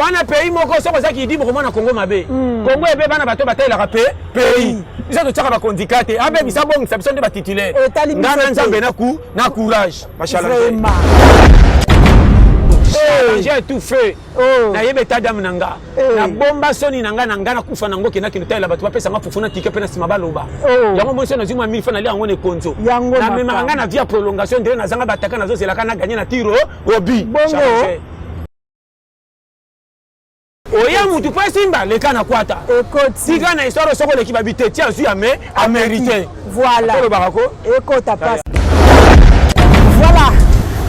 on a pays moko soko za ki di mo na Congo mabe Congo ebe bana bato batela ka pays biso to tsaka ba kondikate abe bisa bon sa biso nde ba titulaire ngana nzambe na courage machallah j'ai tout fait na yebe tadam nanga na bomba soni nanga na kufa nango kena kinotela bato bapesa nga fufuna tike pena sima baloba yango monso na zima 1000 francs na lia ngone konzo na mema nga na via prolongation ndere na zanga bataka na zo zelaka na gagner na tiro obi bongo oya mutu pa simba le kana kwata écoute siga na histoire soko l'équipe habité tia su ya mais a mérité voilà écoute passe voilà.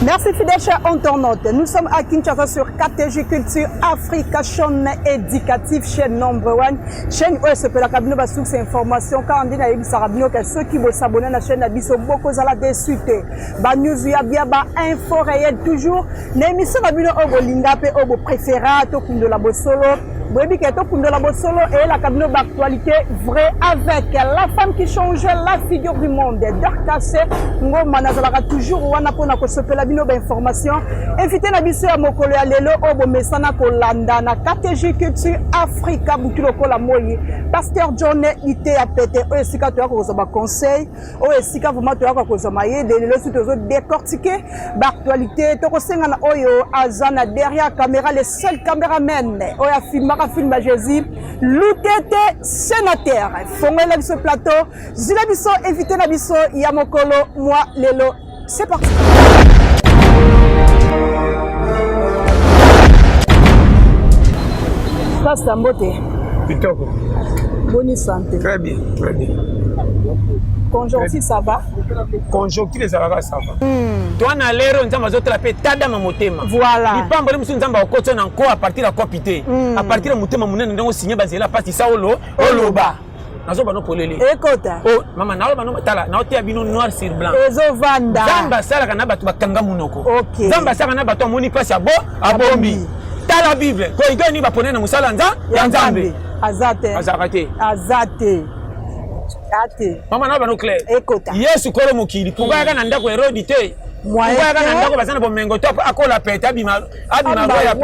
Merci fidèles chers internautes. Nous sommes à Kinshasa sur KTG Culture Africa, chaîne éducative, chaîne number 1. Chaîne où se peut la cabine de source information. Quand on dit que ceux qui veulent s'abonner à la chaîne, ils sont beaucoup à la désuité. Ba news ya bien ba info réelle toujours. L'émission la bino au bolinga pe au préféré to kundo la bosolo. Bobi keto kundo la bosolo et la cabine d'actualité vraie avec la femme qui change la figure du monde. Dorcas ngo manazala toujours wana pona ko sepela bino ba information. Invité na biso ya mokolo ya lelo obo mesana ko landa na KTG Culture Africa butulo ko la moyi. Pasteur John ité ya pété o esika to ko ba conseil o esika vraiment to ko zo maye de lelo su to zo décortiquer ba actualité to ko senga na oyo azana derrière caméra le seul caméraman o ya film à Jésus Loutete sénateur fongela biso plateau zila biso invité na biso ya mokolo moi lelo c'est parti. Pasteur Mbote Pitoko bonne santé. Très bien, très bien. Conjonctif ça va? Conjonctif ça va, ça va. Toi na lero nzamba zo traper tada ma motema. Voilà. Ipamba le musu nzamba okotso na nko à partir de kopité. À partir de motema munene ndongo signer bazela pasi sa oloba. Nazo bano polele. Ekota. Oh mama na bano tala na otia bino noir sur blanc. Ezo vanda. Nzamba sala kana batu bakanga munoko. OK. Nzamba sala kana batu amoni pasi abombi. Tala Bible. Ko igoni ba ponena musala ya nzambe. Azate. Azakate. Azate. Ate. Mama na bano clair. Ekota. Yesu kolo mokili. Pourquoi kana ndako Herode te? Pourquoi kana ndako bazana bomengo top akola peta abima ya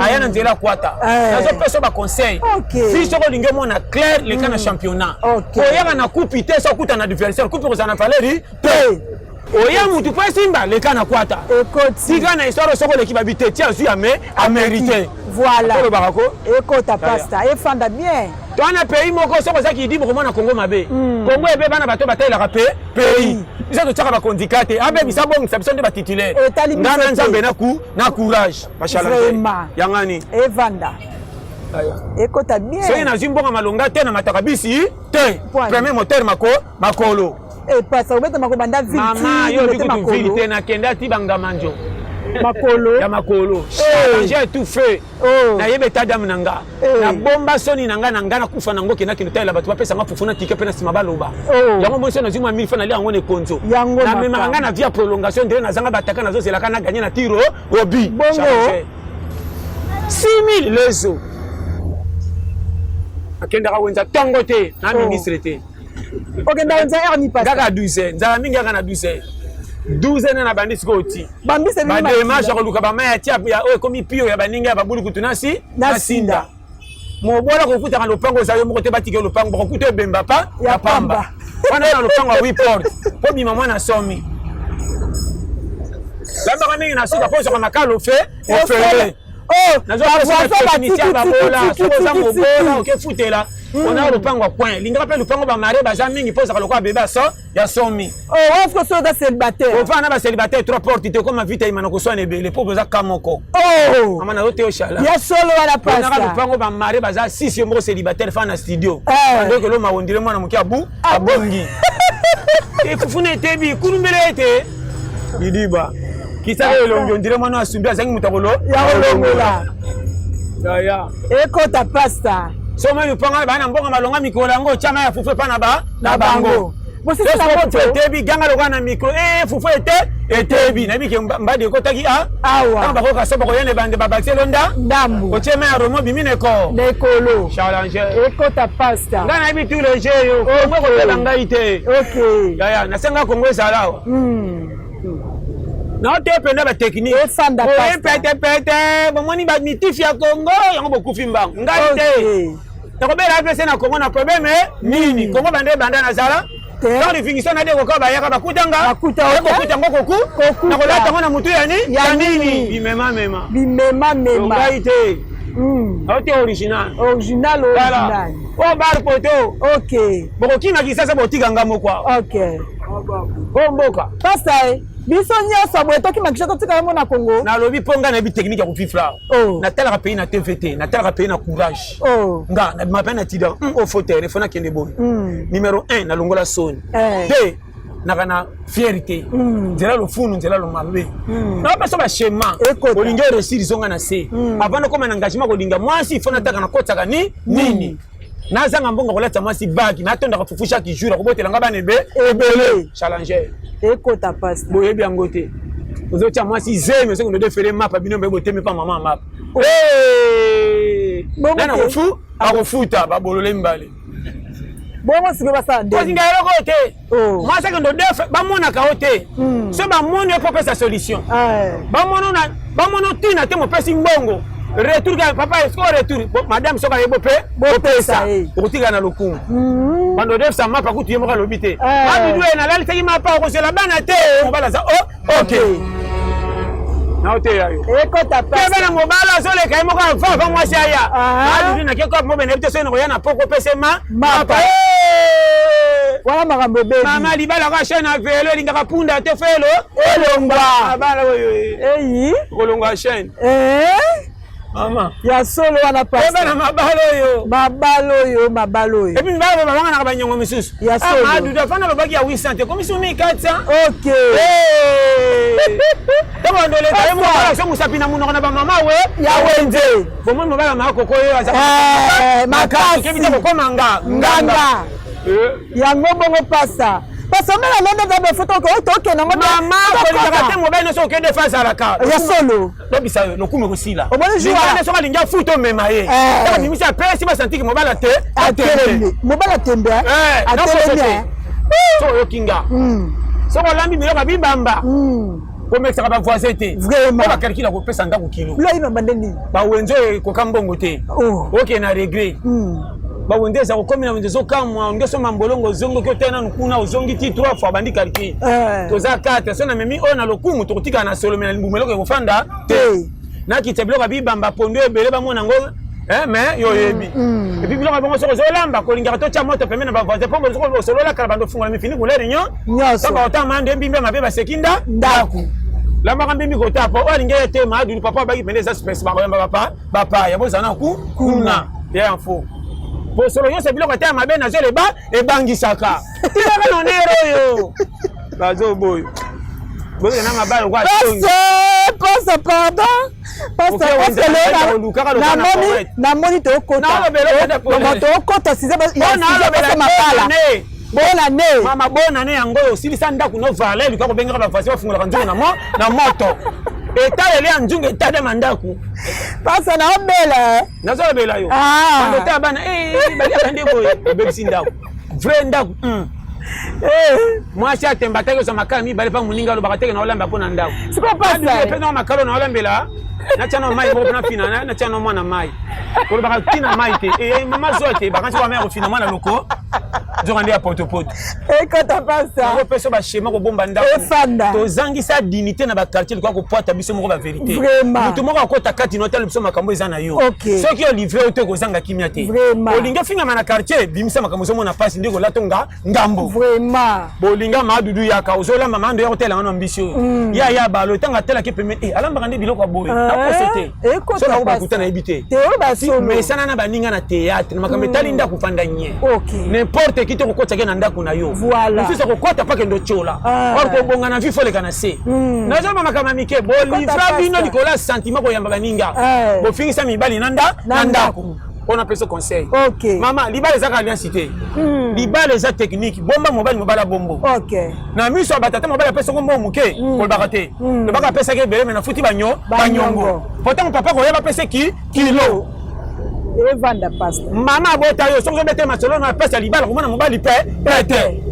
ayana nzela kwata. Nazo peso ba conseil. Si soko linge mona clair le kana championnat. Oya na coupe te so kuta na adversaire coupe ko sana valeri te. Oya mutu pa simba le kana kwata. Écoute siga na histoire soko l'équipe habité tia su ya mais a mérité. Voilà. Écoute pasta et fanda bien. Toi na pays moko soko za ki di mo na Congo mabe Congo ebe bana bato batela ka pays biso to tsaka ba kondikate abe bisa bon sa biso nde ba titulaire ngana nzambe na courage machallah yangani evanda ekota bien so ina zimbonga malonga te na matakabisi te premier moteur makolo et pas ça obeta makobanda ville mama yo biku ville te na kenda ti banga manjo makolo ya makolo j'ai tout fait na yebe tadam nanga na bomba soni nanga na kufa nango kena kinotela bato bapesa nga fufuna tike pena sima baloba yango monso na zima 1000 francs na lia ngone konzo na mema nga na via prolongation ndere na zanga bataka na zo zelaka na gagner na tiro obi bongo 6000 lezo akenda ka wenza tongo te na ministre te okenda wenza erni pas daga 12 nzala mingi nga na 12 12 na bandi sikoti bambi se ba démarche ko luka ba maya tia ya o komi pio ya baninga ya babulu kutunasi na sinda mo bola ko futa lo pango za yo mo te batike lo pango ko kuto bemba pa ya pamba wana na lo pango wa report po mi mama na somi la mama mingi na suka poso kama kalo fe o fe na zo ba technicien ba bola so za mo bola o ke futela on a le pango point linga pa le pango ba mare ba za mingi poso ko beba so ya somi est-ce que so da célibataire o fa na ba célibataire trois portes te comme vite imana ko so ne bele po za kamoko mama na ote o shala ya solo wala pasta na le pango ba mare ba za 6 yo mo célibataire fa na studio donc lo ma wondire mwana muki abu abongi e fufune tebi kurumbele ete bidiba kisaka elongi ondire mwana asumbi azangi mutakolo ya olongola ya ekota pasta so mami panga bana mbonga malonga mikolo yango chama ya fufu pa na bango bosisi na moto tebi ganga lokana na micro fufu etebi na biki mbadi ko taki awa kama bako kasoba ko yene bande babakse londa ndambu ko chema ya romo bimine ko nekolo challenge ekota pasta ngana ibi tous les jeux yo ko ko tela ngai te okay ya na senga kongo ezalawa Non, tu es pas technique. Oui, pète. Bon, on y va mitifia Congo, il y a beaucoup de films. Ngalité. Tu peux bien appeler ça na Congo na problème, nini. Congo banda nazala. Dans définition na de ko ba ya ba kutanga. Kutanga koku. Na ko lata ngona mutu yani. Ya nini. Bimema. Ngalité. Auto original. Original. Oh bar poto. OK. Boko kina kisasa botika ngamo kwa. OK. Bomboka. Pastor, biso nyonso boye toki makisha totika yango na Congo. Na lobi ponga na bi technique ya kufifla. Na tala pays na TVT, na tala pays na courage. Nga na mapena na tida au fauteuil, fona kende boy. Numéro 1 na longola soni. 2 na kana fierté. Nzela lo funu, nzela lo mabe. Na pas so ba schéma. Olinga réussir zonga na se. Avant de comme un engagement kolinga mwasi fona taka na kotaka nini. Nazanga mbonga kolata mwasi baki na tonda kufufusha kijura kobotela ngaba nebe ebele challenger ekota passe boye bien ngote ozotia mwasi zeme soko ndo faire map bino mbe boteme pa mama map nana kofu akofuta babolole mbale bongo sike basa nde kozinga eloko te mwasi ndo def bamona ka ote so bamoni ko pesa solution bamono tina te mo pesi mbongo retour ka papa est-ce qu'on retour madame soka yebo pe bopesa okotika na lokumu bando def sa mapa kutu yemo ka lobite abidu na lali teki mapa ko se la bana te mobala za OK na ote yayo ekota pa bana mobala so le kai mo ka fa mwasi aya abidu na keko mo bene bite so no yana poko pese mapa wala makambo be mama libala ka chaîne à vélo linga ka punda te felo elongwa bala oyo kolongwa chaîne Mama. Ya solo wana pasta. Eba na mabalo yo. Et puis mbalo baba na kabanyongo misusu. Ya solo. Ah, duda fana babaki ya 800 comme sur 1400. OK. Tabo ndole tayo mo bala so musapi na munoko na ba mama we ya wenze. Bomo mo bala makoko yo aza. Makasi kebita ko komanga. Nganga. Ya ngobongo pasta. Parce que la même dans des photos que OK na ngoma mama ko ndaka te mo bala so ke defense alaka. Ya solo. Lobisa yo lokume ko sila. O boni joie. Na so linga futo mema ye. Tabo nimisa pesi ba santiki mo bala te. Atele. Mo bala tembe. Atele. So yo kinga. So ko lambi mi loka bibamba. Ko mekisa ba voisin te. Vraiment. Ba calcula ko pesa ndako kilo. Lo ino bandeni. Ba wenzo ko kambongo te. OK na regret. Ba wendeza ko komina wenzo kamwa ngeso mambolongo zongo ko tena nkuna uzongi ti 3 fois bandi calcul. Toza 4 so na memi ona lokumu to kutika na solo mena limbumelo ko fanda te. Na kiteblo ka bibamba pondo ebele ba mona ngo mais yo yebi. Et puis biloko bongo soko zolamba ko linga to cha moto pemena ba voisin pombo soko solo la kala bando fungola mi fini ko le réunion. Soko ota mande mbimbe mabe ba sekinda ndaku. Lamba kambi mi ko tapo o linga te ma du papa ba ki pendeza space ba ko yamba papa ya boza na ku kuna ya info. Pour solo yo se biloko te mabe na zole ba e bangisaka. Tira no nero yo. Bazo boy. Bozo na mabalo kwa songi. Passe pardon. Passe na moni to kota. Na to kota size ba ya mapala. Bona ne. Mama bona ne yango yo silisa ndaku no valer likako benga ba fasi ba fungola kanzungu na moto. Eta ele anjunga eta de mandaku. Pasa na obela. Na zo obela yo. Bando ta bana bali akande boye be sindaku. Vrai ndaku. Moi si atemba teke so makala mi bali pa muninga lo bakateke na olamba pona ndaku. Siko pasa. Pe na makalo na olambela. Na chano mai bo na fina na chano mwana mai. Ko bakatina mai te. Mama zote bakanti ba mai ko fina mwana loko. Zorandi a poto. Ekota pasa. Ko peso ba schéma ko bomba ndaku. To zangisa dignité na ba quartier ko poata biso moko ba vérité. Mutu moko ko ta kati no tel biso makambo ezana yo. Ceux qui ont livré auto ko zanga kimia te. Olinga finga na quartier bimisa makambo zo mona passe ndiko latonga ngambo. Vraiment. Bolinga madudu ya ka ozola mamando ya hotel ngano ambitio. Ya balo tanga tela ke permet alamba kande biloko boye. Na posete. So na ba kutana ebité. Mais sana na baninga na théâtre makambo tali nda kupanda nye. N'importe qui te kokota ke na ndako na yo. Voilà. Fisa kokota pa ke ndo chola. Or ko bonga na vifo le kana se. Na zo mama kama mike bo livra bino Nicolas sentiment ko yamba baninga. Bo fingisa mibali nanda ndako. On a pris ce conseil. Maman, libale za cité. Libale za technique. Bomba mobala bombo. Na miso batata mobala pesa ko mo muke ko bakate. Le baka pesa ke bele na futi banyongo. Pourtant papa ko yaba pesa kilo. Evanda pasta. Mama bota yo soko bete masolo na pesa libala ko mona mobali pe pete.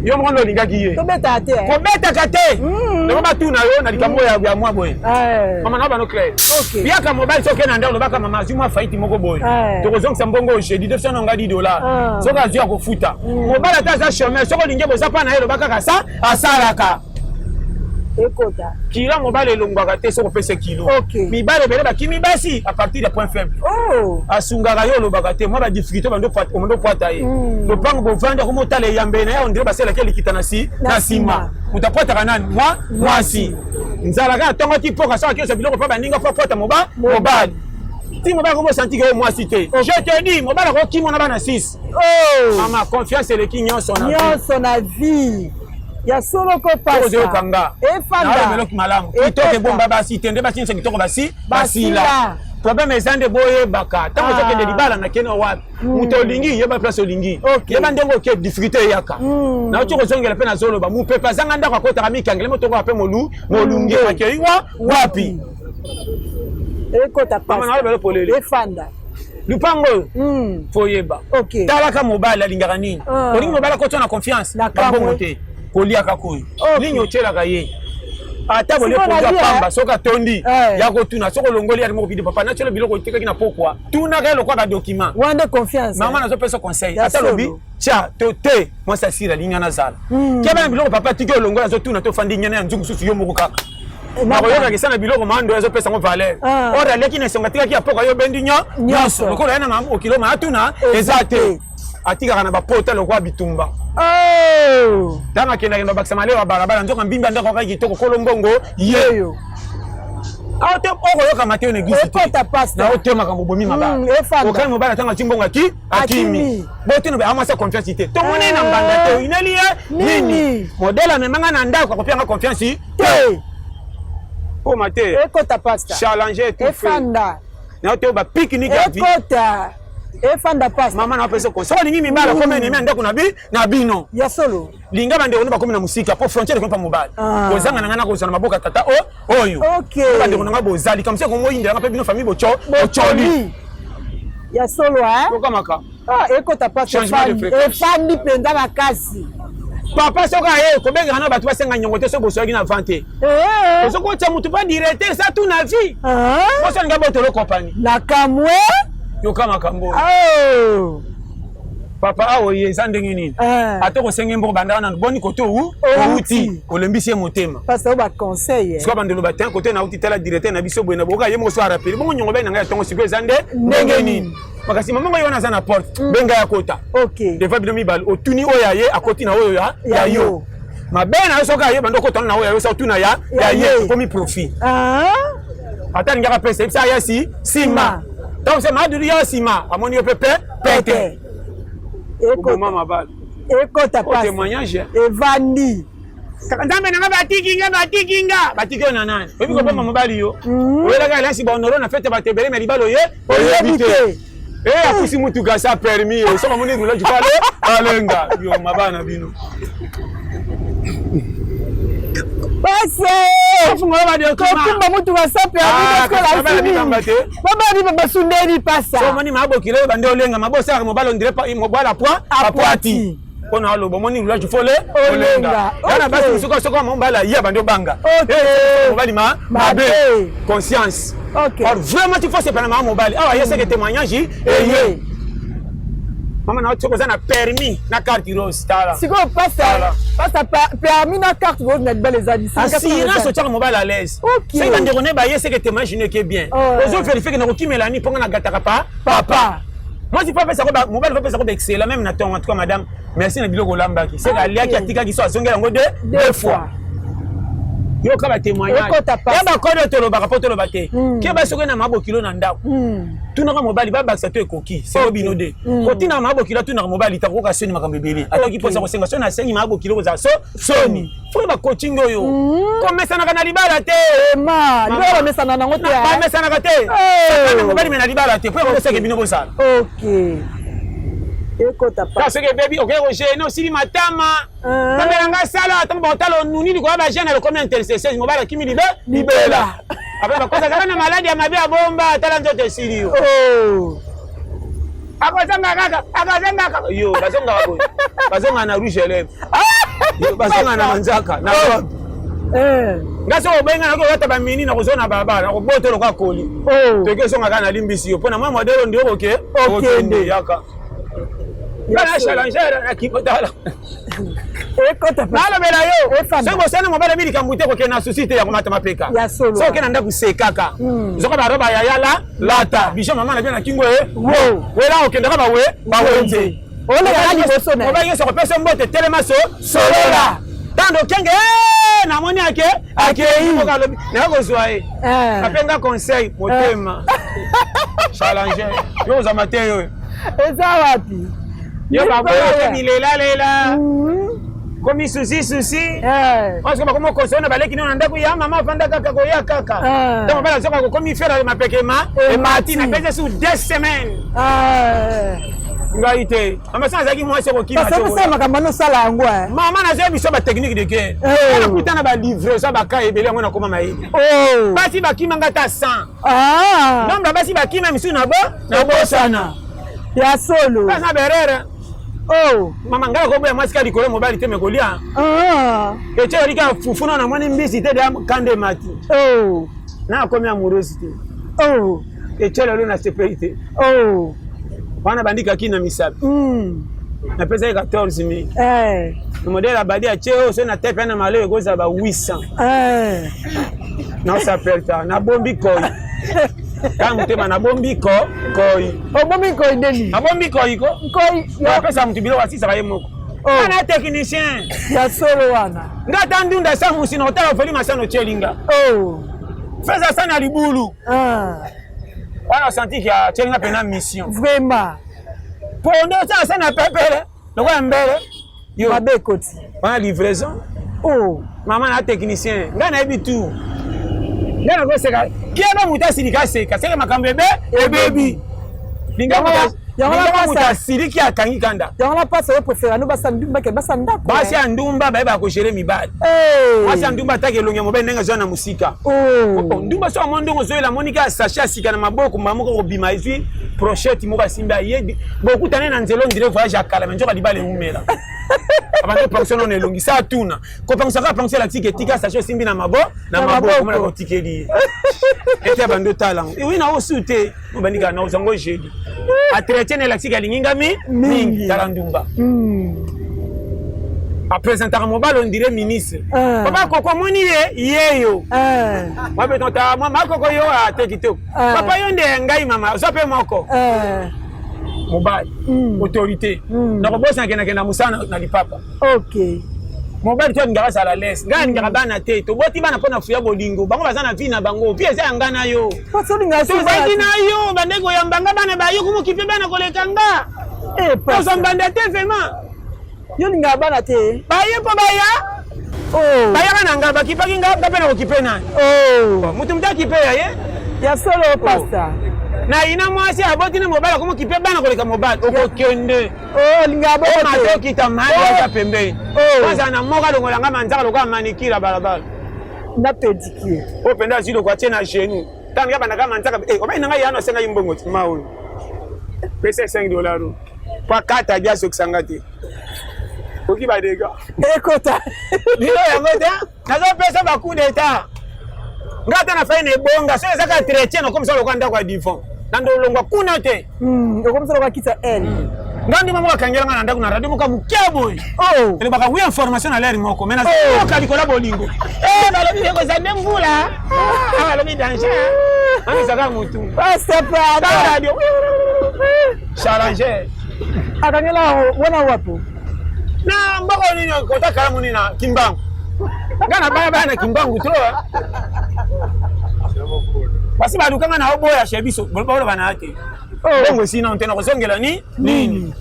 Yo mo ndo lingaki ye. To beta te. Ko beta kate. Le ba tuna yo na likambo ya mwa boy. Mama na ba no clair. OK. Bien ka mobile soke na ndalo baka mama zuma faiti moko boy. To ko zonga mbongo jeudi 200 nga $10. Soka zia ko futa. Mobile ata za chemin soko linge boza pa na yo baka ka sa asalaka. Ekota. Kila mobile elongwaka te soko pese kilo. Mibale bele ba kimi basi à partir des points faibles. Asungaka yo lobaka te moi ba difficulté bando poata ye. Le pango bo vendre ko motale yambe na ya ondire ba sela ke likita na si na sima. Mutapota kanani moi si. Nzala ka tongo ti poka sa ke so biloko pa baninga pa pota mobile. Ti mobile ko mo senti que moi si te. Je te dis mobile ko ki mona ba na 6. Mama confiance le ki nyonso na vie. Nyonso na vie. Ya solo ko pasa. Ozo kanga. Efanda. Na melok malamu. Itoke bomba basi tende basi nse kitoko basi la. Problème ezande boye baka. Tango soke de libala na keno wapi. Muto lingi yeba place olingi. Yeba ndengo ke difficulté yaka. Na otoko zongela pe na zolo ba mu pepa zanga ndako akota kami kangele motoko ape molungi akei wapi. Ekota pasa. Mama na belo polele. Efanda. Lupango foyeba. Talaka mobile alingaka nini? Olingi mobile ko tona confiance. Na bongote. Kolia kakoyi lingi ochelaka ye ata bole ponja pamba soka tondi ya kotuna soko longoli ya moko bidi papa na chelo biloko itekaki na pokwa tuna ka lokwa ba document wande confiance mama nazo pesa conseil ata lobi tia to te moi ça sira linga na zala keba biloko papa tiki olongola zo tuna to fandi nyana ya nzungu susu yo moko kaka na koyoka kisana biloko mando ya zo pesa ngo valeur ora leki na songa tikaki ya poka yo bendi nyoso lokola yana na okilo ma atuna ezate atika na ba pota lokwa bitumba tanga kenda bakisa male wa barabara nzoka mbimba ndako kaki kitoko kolombongo yeyo awote oko yoka mateo ne gisi na ote makambo bomi maba okai mobala tanga chimbonga akimi botino be amasa confiance te to mone na mbanda te inali nini modela memanga na ndako kopia confiance te o mate ekota pasta challenger tout efanda na ote ba pique-nique ekota efanda pasta mama na pesa ko so lingi mibala ko meni ndako na bino ya solo linga bande ono bakomi na musika po frontière ko pa mobile kozanga nanga na kozana maboka tata oyo bande ko nga bozali comme ça ko moyinda nga pe bino famille bocholi ya solo ko kamaka ekota pasta efandi penda makasi papa soka ko benga na batu basenga nyongo te so bosoki na vente so ko tia mutu pa directeur ça tout na vie boso nga botolo compagnie na kamwe yo kama kambo papa awo ye sandenge nini atoko senge mbo bandana na boni koto uti olembisi motema parce que ba conseil so bandelo batin kote na uti tala directeur na biso bwena boka ye mo so rappeler bongo nyongo be na ngai tongo sipe zande ndenge nini makasi mamango yo na za na porte benga ya kota de fa bino mibal otuni oya ye akoti na oyo ya yo mabena so ka ye bando kota na oya yo sa tuna ya ye komi profit ata ngaka pesa ipsa ya sima donc c'est maduri ya sima amoni yo pepe pete eko mama bal eko ta pas témoignage evandi nzambe nanga batikinga batiki na nani obi ko mama bali yo oyela ka lasi ba honoro na fete batebele me libalo ye oyebite akusi mutu gasa permis so mamoni ngula jikale alenga yo mabana bino Passez! Kumba mutu wa sape ya bisko la fini. Baba ni baba sundeni pasa. So mani mabo kile bande olenga mabosa ka mobalo ndire pa mobala apwati. Kona alo bomoni ngula jufole olenga. Yana basi soko mobala ya bande banga. Mobali mabe conscience. Or vraiment il faut se prendre mobile. Ah ya c'est que témoignage Mama na choko na permis na carte rose tala. Siko pasa permis na carte rose na belle zadisi. Assurance so chaka mobile à l'aise. C'est quand on est ba yese que témoignage ne que bien. Ozo vérifier que na ko melani ponga na gataka papa. Moi si pas faire ça mobile va faire ça excellent même na ton en tout cas madame. Merci na biloko lambaki. C'est ka lia ki atika ki so azongela ngo deux fois. Yo ka ba témoignage. Ya ba kodo to lo ba rapporter lo baté. Ke ba soko na mabo kilo na ndako. Tuna ka mobile ba baksa to ekoki. C'est obino de. Kotina mabo kilo tuna ka mobile ta ko ka soni makambe bele. Atoki posa ko senga soni na sengi mabo kilo za soni. Fo ba coaching yo. Komesa na kana libala te. Ma, libala mesa na nango te. Ba mesa na ka te. Mobile mena libala te. Po ko seke bino bosala. OK. Ekota pas. Parce que baby, OK, Roger, non si matama. Kamera nga sala, tambo talo nuni ni ko ba jeune le combien intercesseur, mobile kimi libela. Après ba kosa kana maladi ya mabe ya bomba, tala nzoto sirio. Akazanga kaka. Yo, bazonga babo. Bazonga na rouge lèvre. basonga na manzaka na ngasi obenga na ko ba mini na kozona baba na ko boto lokwa koli teke songa kana limbisi yo pona mwa modelo ndio oke okende yaka kana challenger na kipotala ekota bala bela yo sebo sana mobala bili kambute ko kena societe ya komata mapeka so kena nda kusekaka zoko ba roba ya yala lata bisho mama na bena kingo wela okende ka ba wenze ole ya ni bosona oba yeso ko pesa mbote telemaso solola tando kenge na moni ake yi ko lobi na ko zoae apenga conseil motema challenger yo za mateo eza wapi yo ba boyo ni lela komi susi parce que comme conseil na baleki na ndako ya mama fanda kaka ko ya kaka donc bala zoko ko komi faire ma pekema et matina pese sur 2 semaines ngaite mama sana zaki moi c'est ko kima parce que ça makamano sala yango mama na zebi so ba technique de guerre na kutana ba livre ça ba ka ebele ngona koma maidi basi ba kima ngata 100 nomba basi ba kima misu na bo sana ya solo basa berere mama ngala ko boya masika likolo mobali te mekolia ete olika fufuna na mwana mbisi te de kande mati na komi amoureuse te ete lelo na sécurité wana bandika kina misabi na pesa 14000 le modèle abadi a cheo so na tepe na malo egoza ba 800 na s'appelle ta na bombi koi kama mtema na bombi koi bombi koi deni bombi koi na pesa mtu bilo wasisa ba yemoko ana technicien ya solo wana ngata ndunda sa musina hotela ofeli masano chelinga feza sana libulu wana senti kia chelinga pena mission vraiment pondo ça sana pepele lokwa mbele yo mabekoti wana livraison mama na technicien ngana ebi tout ngana ko seka kiaba mutasi likaseka seka makambo ebebi lingama muta siliki akangi kanda yango la passe au préféré no basa ndumba ke basa ndako basi andumba ba ko gérer mibali basi andumba take longe mobe ndenga zona musika ndumba so mondongo zo la monika sacha sika na maboko mamoko ko bima ici prochette mo basimba yedi beaucoup tane na nzelo ndire voyage akala menjo ka libale umela abande pension on elongi sa tuna ko pension ka pension la tike tika sacha simbi na maboko mo ko tikeli ete abande talang oui na osute mo banika na ozango jeudi atretene la tika linginga mingi talandumba a présenter mobile on dirait ministre papa koko moni yeyo moi beton ta moi makoko yo a te kitoko papa yo nde ngai mama so pe moko mobile autorité na ko bosa kena musana na lipapa OK mobile to ngara sala les ngani ngara bana te to boti bana pona fuya bolingo bango bazana vi na bango pi eza ngana yo paso linga so bandi na yo bandeko ya mbanga bana ba yo kumu kipe bana kolekanga paso mbanda te vraiment yo linga bana te baye po baya baya kana ngaba kipaki ngaba pena ko kipena mutu mtaki pe ya solo pasta na ina mwasi aboti na mobile kumu kipe bana koleka mobile okokende linga bo ma to kita mali ya pembe kwanza na moka longola ngama manzaka lokwa manikira balabala na pedicure penda zilo kwa tena genou tanga bana kama manzaka oba inanga yana senga yimbongo timawo pesa $5 kwa kata biaso kusangati oki badega ekota lilo yango te nazo pesa ba coup d'état ngata na faine bonga so ezaka entretien no comme ça lokanda kwa divan nando longwa kuna te comme ça lokwa kita elle ngandi mama kangela ngana ndaku na radio muka mukebo ele baka wi information à l'air moko mena so kali kola bolingo balobi ko za demvula balobi danger ani saka mutu c'est pas radio challenger akangela wana wapo na mbako nini kota kalamu nini na kimbangu ngana baba na kimbangu to basi badukanga na oboya shebiso bolo bana ate bongo sina ontena ko songela nini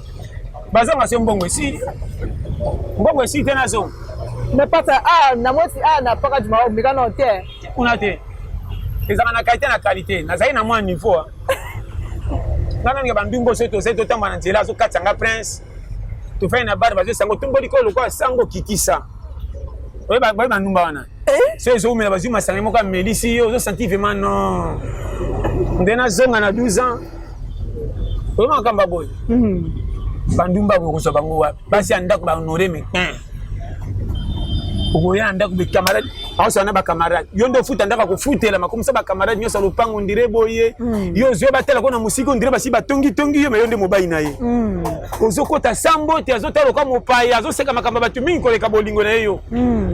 bazanga se mbongo si tena zo mais pas na moti na paka du mawo mikana onte una te ezanga na qualité na zai na moi niveau ngana nge bandungo seto tamba na nzela zo katanga prince to fait na bar bazo sango tumboli ko lokwa sango kitisa oye ba ndumba wana so ezo mela bazu masanga moka melisi yo zo senti vraiment non ndena zonga na 12 ans oye makamba boy bandumba ko so bango wa basi andako ba honorer mais okoya ndako be camarade aso na ba camarade yo ndo futa ndaka ko futela makomisa ba camarade nyosa lopango ndire boye yo zo batela ko na musiko ndire basi batongi yo me yo nde mobai na ye ozokota sambo te azotalo ka mopaya azoseka makamba batu mingi koleka bolingo na yo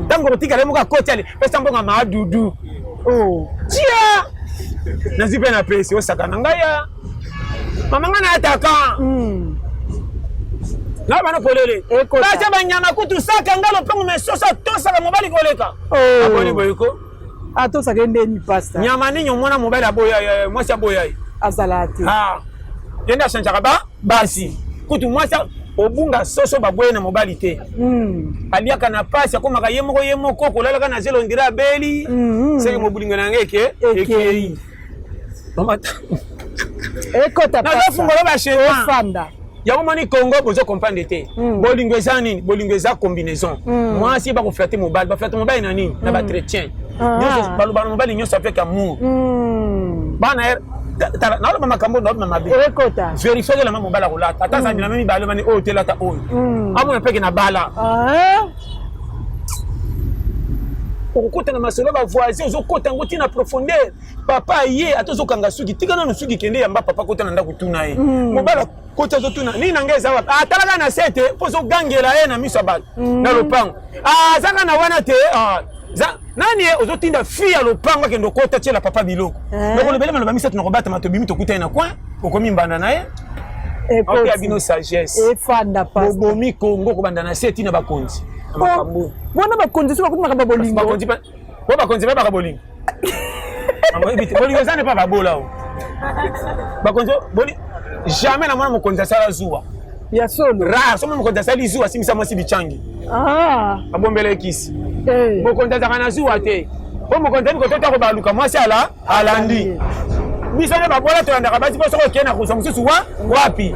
tango rotika le muka koti ale pesa mbonga maadudu tia nazipe na pesi osaka na ngaya mama ngana ataka na bana polele bacha banyama kutu saka ngalo pango mesosa tosaka mobali koleka aboni boyiko atosaka ndeni pasta nyama ninyo mwana mobali aboya mwasi aboya azalati yenda chanjaka basi kutu mwasi obunga soso baboye na mobali te aliaka na pasi akomaka ye moko kolalaka na zelo ndira beli senge mobulingo na ngeke ekei mama ekota pasta na fungola ba shema fanda yango moni Congo bozo comprendre te bolingo eza nini bolingo eza combinaison mwasi ba ko flatter mobali ba flatter mobali na nini na ba chrétien nyoso baloba mobali nyoso avec amour bana na lo makambo na mama be ekota vérifier la mama bala kolata ata za na mimi balo mani o telata o amo peke na bala okota na masolo ba voisin ozokota ngoti na profondeur papa ye atozokanga suki tika na suki kende yamba papa kota na ndako tuna ye mobala kota zotuna ni nangeza wapi atalaka na sete pozo gangela ye na miso ba na lopango zaka na wana te nani ozotinda fia lopango kendo kota chela papa biloko donc le belema lo bamisa tunakobata matobimi tokuta na coin okomi mbanda na ye ok abino sagesse efanda pasta bobomi Congo ko banda na sete na bakonzi makambo bona bakonzi soka kuma kaba bolingo bakonzi ba bakonzi ba bolingo bolingo ça n'est pas babola bakonzi boli jamais na mwana mokonzi sala zuwa ya solo rare somo mokonzi sala zuwa simisa mwasi bichangi abombele kisi mokonzi zakana zuwa te po mokonzi ko tota ko baluka mwasi ala alandi biso ne babola to ndaka basi ko soko kena ko mususu wapi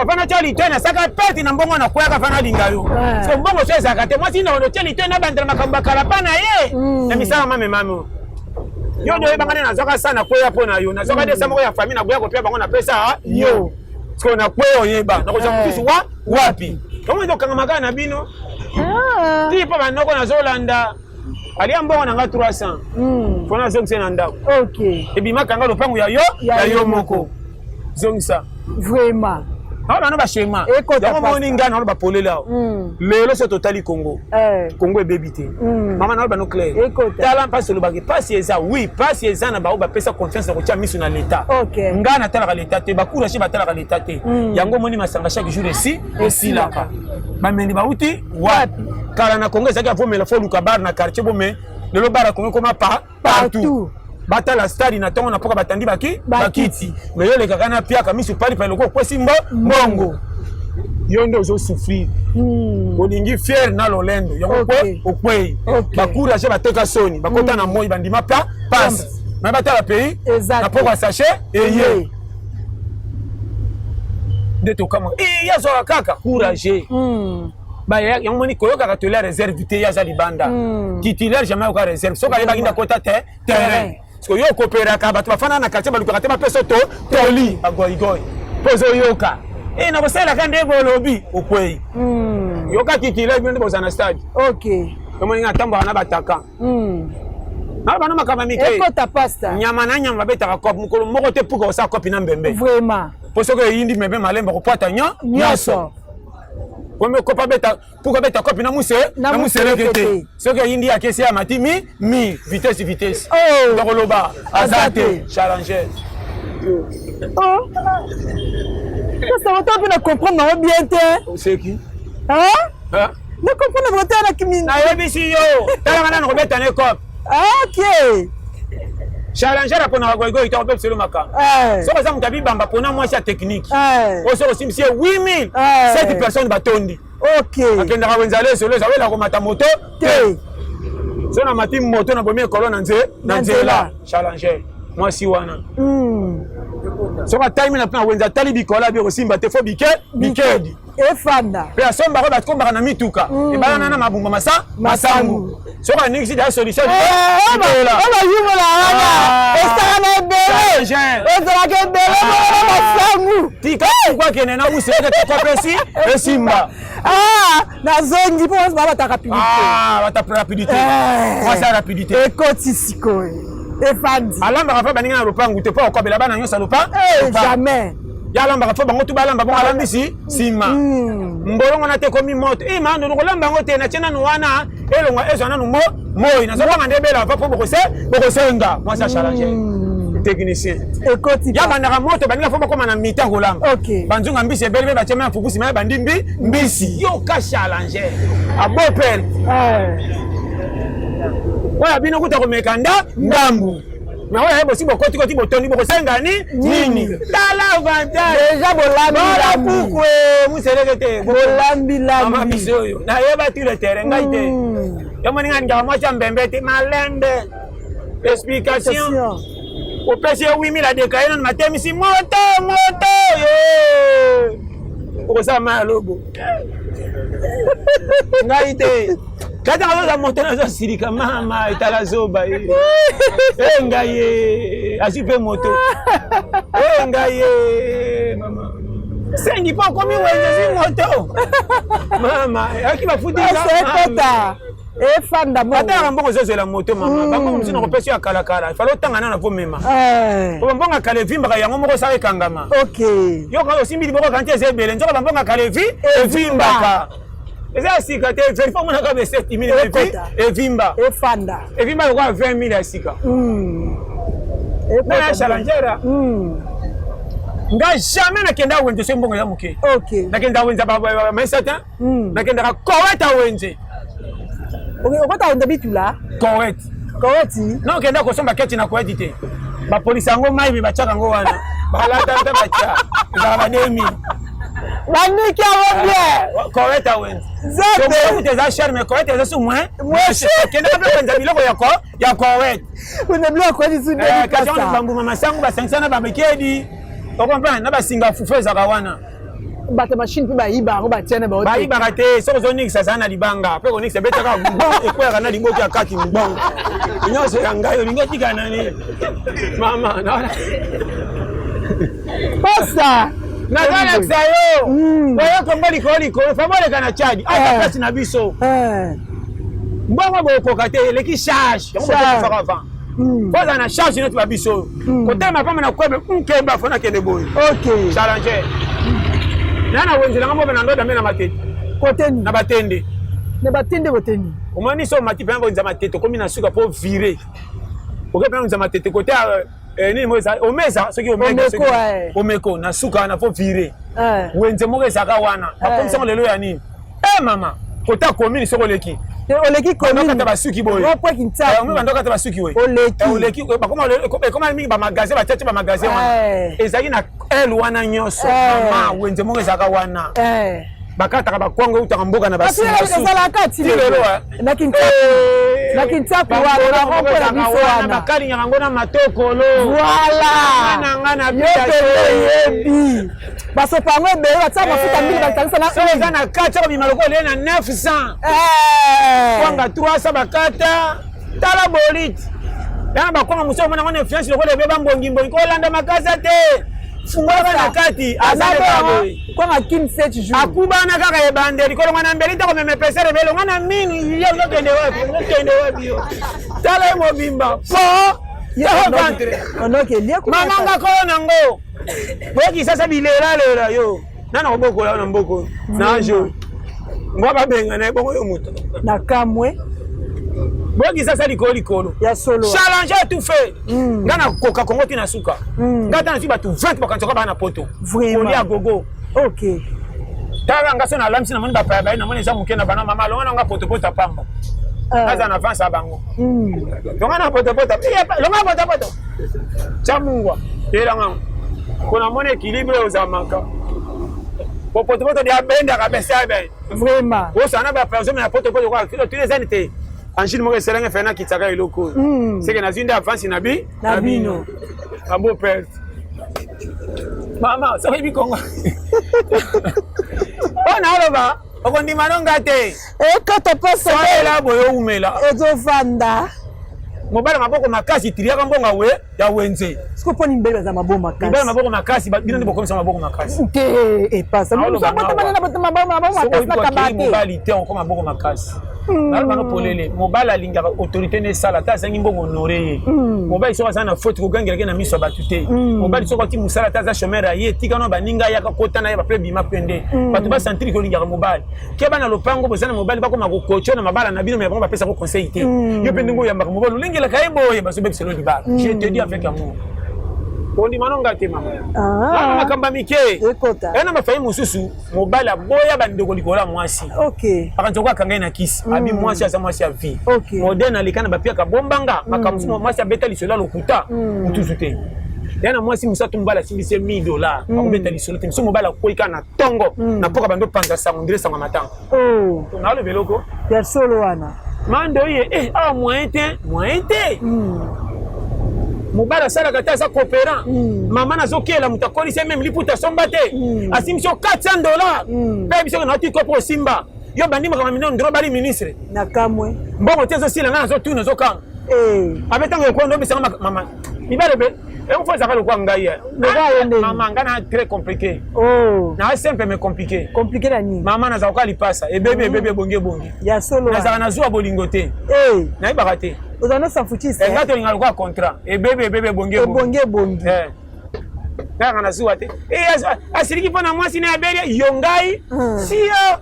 fana chali tena saka peti na mbongo na kweka fana lingayo so mbongo sio zakate mwasi na ono chali tena bandra makamba kala pana ye na misala mame yo ndio bangana na zoka sana kwa hapo na yo na zoka de samo ya famille na goya ko pia bango na pesa yo siko na kweo yeba na kuja kufisu wapi kama ndio kanga magana na bino tipo banoko na Zolanda alia mbongo na nga 300 fona zonse na ndako okay ebima kanga lopango ya yo moko zongisa vraiment na ba shema yango moni ngana na ba polela lelo so totali Congo Congo e bébité mama na ba no clair tala passe le bagi passe eza oui passe eza na ba pesa confiance na kotia misu na l'état ngana tala ka l'état te ba kura shi ba tala ka l'état te yango moni masanga chaque jour ici là ba mendi ba uti wapi kala na Congo ezaki avomela fo luka bar na quartier bo me lelo bar Congo koma partout bata la stade na tongo na poka batandi bakiti mais yo le kaka na pia kamisu pali pa loko kwesi mbongo yo ndo zo souffrir bolingi fier na lolendo yango okwei bakura je bateka soni bakota na moi bandima passe mais bata la pays na poka sachet eye de to kama ya zo kaka courage ba yango moni koyoka ka tolera réserve te ya za libanda titulaire jamais au réserve soka yeba kinda kota terrain parce que yo coopérer ka batu bafana na quartier baluka te ba peso to toli agoigoi pozo yoka na bosela ka ndebo lobi okwei yoka titulaire bino bozana stade okay kama ninga tamba na bataka na bana makaba mike ekota pasta nyama na nyama betaka kop mukolo moko te puka osa kopi na mbembe vraiment poso ko yindi mebe malemba ko pata nyaso Comme copa beta pour beta copie na muselekete ce que yindi akesi ya mati mi vitesse donc loba azate challenger ça va pas comprendre bien te c'est qui ne comprendre vraiment na kimi na yebisi yo tala kana no beta ne cop okay challenger apona goigo ita obep selo maka so ça mutabi bamba pona moi sa technique o so simsie 8000 7 personnes batondi okay akenda ka wenzale solo za wela ko mata moto te so na mati moto na bomie kolona na nzela challenger moi si wana so ka time na pena wenza tali bikola bi osimba te fo bikedi efanda pe asomba ko batkomba na mituka e bana na mabumba masangu so ka nixi da solution la yumola wana esana bele ezala ke bele masangu ti Lika kwa kene na useke kwa pesi esimba. Nazongi po on va ta rapidité. Bata rapidité. Kwa sa rapidité. Ekoti siko. Efandi. Alamba ka fa baninga na lopangu te pa okobela bana nyosa lopa. Jamais. Ya lamba ka fa bango tu balamba bon alamba si sima. Mbolongo na te komi moto. Mando no lamba ngote na chena no wana elonga ezo na no moi na zaba ngande bela pa po bokosenga. Moi ça challenge. Technicien. Ekoti. Ya bandaka moto baninga fo bakoma na mita kolamba. OK. Banzunga mbisi ebele ba chema fukusi ma bandimbi mbisi. Yo ka challenge. Abopel. Oya bino kuta komekanda ndambu. Mais ouais, bosi bokoti koti botoni bokosenga nini? Tala avantage. Déjà bolambi. Pourquoi muselekete? Bolambi la. Mama biso yo. Na yeba tu le terrain ngaite. Yo moninga nga mwa cha mbembete malembe. Explication. Au PC 8000 a décaillé dans ma thème ici moto yo. Pour ça ma logo. Ngaite. Kata la moto na sirika mama itala zoba ngaye asipe moto ngaye mama sengi pa komi wenze moto mama akiba fudiza sekota efanda mo ata mbongo zozo la moto mama bango msina ko pesi akala kala falo tangana na pomema ko mbonga kale vimba yango moko sa ekangama okay yo ka osimbi boko kantie zebele nzoka mbonga kale vimba ka eza sika te verifie mona ka be 7000 evimba efanda evimba ko 20000 ya sika na challenger nga jamais nakenda wenze so mbongo ya muke okay nakenda wenze ba mesata nakenda ka koweta wenze okota wenze bitula koweti non kenda ko somba keti na koweti te ba police yango mai ba chaka ngo wana balata ta bacha za ba 2000 Waniki awobie koweta wenze zote uteza cher mais koweta za sumwe kenda ka wenze biloko ya koweta une biloko kweli sunde kati on bambu mama sangu ba 500 na ba bekedi o comprendre na ba singa fufeza kawana bata machine pe ba iba ko ba tiene ba ba iba kate so zo nix sana libanga pe ko nix beta ka bon ekwera na liboki ya kati mbongo nyoso ya ngayo lingo tika nani mama na pasta na dala sayo oyo kombali ko famole kana chadi ata place na biso mbongo boko kate leki charge yango ko faka fa Voilà na charge notre babiso. Côté ma femme na kwebe nkeba fona kende boy. OK. Challenger. Nana wenjela ngamo bena ndo damena matete. Côté ni na batende. Na batende boteni. Omani so mati pe bonza matete komi na suka po virer. Oke pe bonza matete côté ni moza omeza soki omeka. Omeko na suka na po virer. Wenze moke saka wana. Akomi so lelo ya nini? Mama, côté commune soko leki. Oleki commune kata basuki boy ropo kinta on va kata basuki we oleki ba comment mingi ba magasin ba tete ba magasin wana ezaki na el wana nyoso mama wenze mo ezaka wana bakata ba kongo utaka mboka na basi ezala kati lelo na kinta kwa wana ropo na biso wana bakali nyango na matokolo voilà ngana yebi baso pango be batsa mafuta mbili batalisa na so na kata bi maloko le na 900 kwanga 300 bakata tala bolit yana bakonga muso mwana ngone influence lokole beba mbongimbo ko landa makaza te fungola na kati azaba kwanga kim 7 jours akubana kaka ebande likolo ngana mbeli ta ko meme pesere belo ngana mini yo kende wapi yo tala mo bimba po yo ventre onoke lie ko mama ngako nango boki sasa bilela yo nana oboko la na mboko na jo ngwa benga na bongo yo muto na kamwe boki sasa likolo ya solo challenge tout fait ngana koka kongo tina suka ngata na siba tu 20 bakantoka bana poto vraiment oli agogo OK tala ngaso na lamsi na moni ba pa na moni za mukena bana mama longa nga poto pamba kaza na avance abango longa na poto longa poto chamungwa era ngam kuna moni équilibre ozamaka poto dia benda kabisa ben vraiment osana ba personne na poto kwa kilo tous les années Angile mo eselenga fena kitaka iloko c'est que na zinde avance na bino ambo père mama so bibi kongo ona aloba okondima nonga te kato pesa la boyo umela ezofanda mobala maboko makasi tiriaka mbonga we ya wenze siko poni mbele za maboko makasi mbele maboko makasi bino ndi bokomisa maboko makasi te e pasa nous sommes pas dans maboko makasi na kabate mobali te on comme maboko makasi na bano polele mobala linga autorité ne sala ta zangi mbongo honoré mobali soko sana faute ko gangela na miso batute mobali soko ti musala ta za chômeur aye tika no baninga ya kota na ya ba bima pende batu ba sentiri ko linga mobali ke bana lopango bozana mobali bako makokocho na mabala na bino me ba pesa ko conseil te yo pende ngo ya mobali lingela kayebo ye baso be selo di ba je te dis avec amour Ondi manonga te mama. Ah. Makamba mike. Ekota. Ena mafayi mususu mobala boya bandeko likola mwasi. OK. Akanzoka kanga na kisi. Abi mwasi asa mwasi ya vie. OK. Moderne alikana bapia ka bombanga makamusu mwasi abeta lisolo lokuta. Mutusu te. Yana mwasi musatu mbala simbise $1000. Akubeta lisolo te. Musu mobala koika na tongo. Na poka bando panza sango ndire sango matanga. Oh. Na le beloko. Ya solo wana. Mando ye moyen te. Mobala sala kata sa coopérant maman nazokela mutakoli se même liputa somba te asimso $400 pe biso na tiko pour simba yo bandi makama mino ndro bali ministre na kamwe mbongo tezo sila ngana zo tuna zo kam abetango ko ndo bisa mama ibale be on faut ça le kwa ngai maman ngana très compliqué na simple mais compliqué la ni maman na za kokali pasa e bébé bonge ya solo na za na zuwa bolingo te na ibaka te ozana safutisa ngato linga kwa contrat e bébé bonge na zuwa te asiriki pona mwasi na beria yongai sio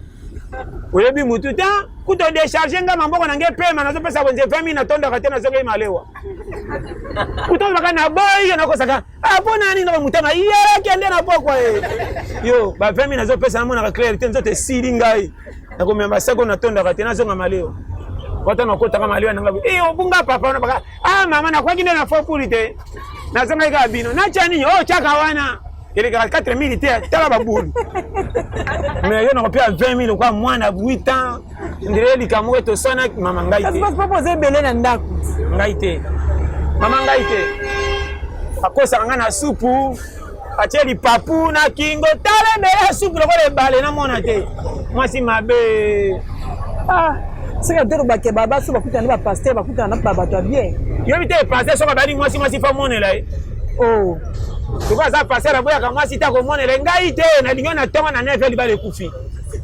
oyebi mututa kuto décharger nga mamboko na nge pema nazo pesa bonze 20000 na tonda kate na zonga imalewa kuto baka na boy na kosaka apona nini na mutama yera kende na pokwa yo ba 20000 nazo pesa na mona ka clarité nzote siri ngai na komemba sako na tonda kate na zonga malewa wata na kota kama malewa nanga obunga papa na baka mama na kwa kinde na fopulite na zonga ika bino na chani chaka wana il est 4 militaires, tu as la boule. Mais il y a 20 000 quoi, moins de 8 ans. Il y a des camours qui sont maman gaïté. Ça se passe pas poser belé dans ndaku. Gaïté. Maman gaïté. À cause ça ngana soupe, a teli papu na kingo tale bela soupe le balé na monate. Moi si ma bé. C'est que deux baké baba soupe kuta na pasteur bakuta na baba toi bien. Yo vite pasteur so baba moi si fa monela. Oh. Tu vas à passer la boya comme moi si tu as comme on est l'engaïté na lingo na toma na nefe libale kufi.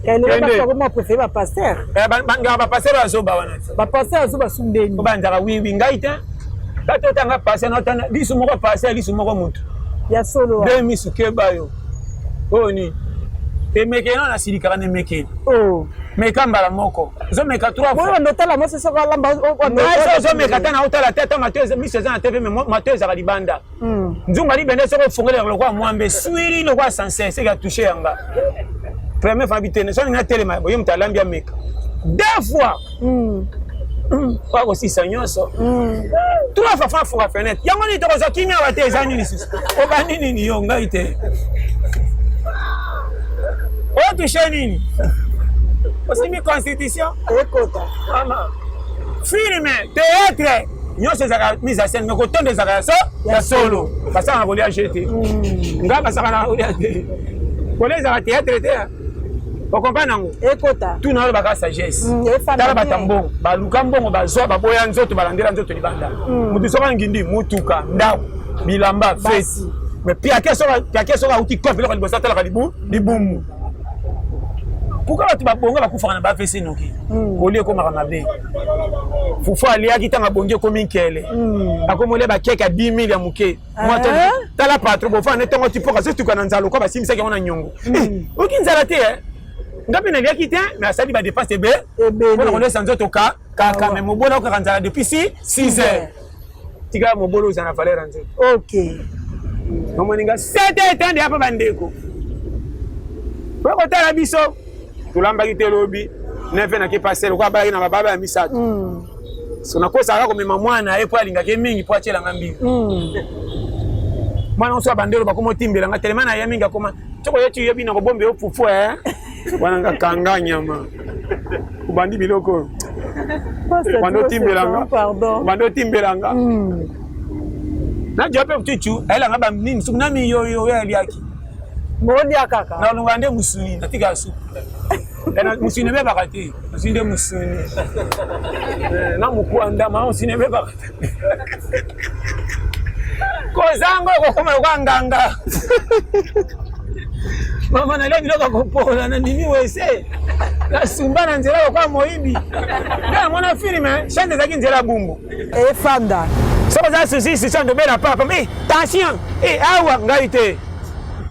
Elle est pas comment préférer ba passer. Banga ba passer azo ba wana. Ba passer azo ba sundeni. Ba ndara oui ngaïté. Tato tanga passer na tana lisu moko passer lisu moko mutu. Ya solo. Demi sukeba yo. Oni. Te mekena na silika na mekena. Oh. Mekamba moko. Zo meka 3 fois. Bon ndotala mo se so lamba zo meka tana utala tete Mathieu mise za na TV mais Mathieu za libanda. Nzunga libende soko fongole le kwa mwambe swiri le kwa sanse c'est ga toucher yanga. Première fois bitene so nga telema boyo mtalambia meka. 2 fois. Kwa aussi sanyoso. 3 fois fa fenêtre. Yango ni to za kimia wa te zani ni sisi. Oba nini ni yonga ite. O toucher nini? Aussi mi constitution ekota mama film théâtre nyose za mise en scène ko tonde za ya solo basa na bolia jeté nga basa na bolia te bolia za théâtre te o comprendre ngo ekota tout na ba ka sagesse tala batambo ba lukambongo bazwa baboya nzoto balandela nzoto libanda mutu soka ngindi mutuka ndako bilamba fesi mais pia keso ka uti kope lo libosa tala kalibu libumu. Pourquoi tu vas bonga ba kufa na ba fesi noki kolie ko maka mabe fufu ali akitanga bonge ko minkele akomole ba keka 10 000 ya muke moi tala patron bo fa netongo tipoka se tukana nzalo ko ba simisa ke ona nyongo okinzala te ngapi na liakite mais asali ba dépense be on laisse nzoto ka mais mobona ko kanzala depuis 6 heures tiga mobolo za na valeur nzoto. OK nomoninga 7 ans de apa bandeko ko tala biso tulamba kite lobi nefe na ke passer kwa bala na baba ya misato sona ko saka ko mema mwana e po alinga ke mingi po achela ngambi mwana so bandelo bakomo timbela nga telema na ya mingi akoma choko yetu yebi na kobombe ofufu wana nga kanga nyama ubandi biloko bando timbela nga na jope mtichu ela ngaba nini sumnami yo ya liaki Modia kaka. Na lungande musuli natika su. musine be bakati musinde musine na mukwanda ma musine be bakati kozango kokoma kwa nganga mama na leo ndoka kupola na nini wese la sumbana nzela kwa moibi ndio mwana filme chande zaki nzela bumbu fanda sasa za sisi chando bela papa mais tension awa ngaite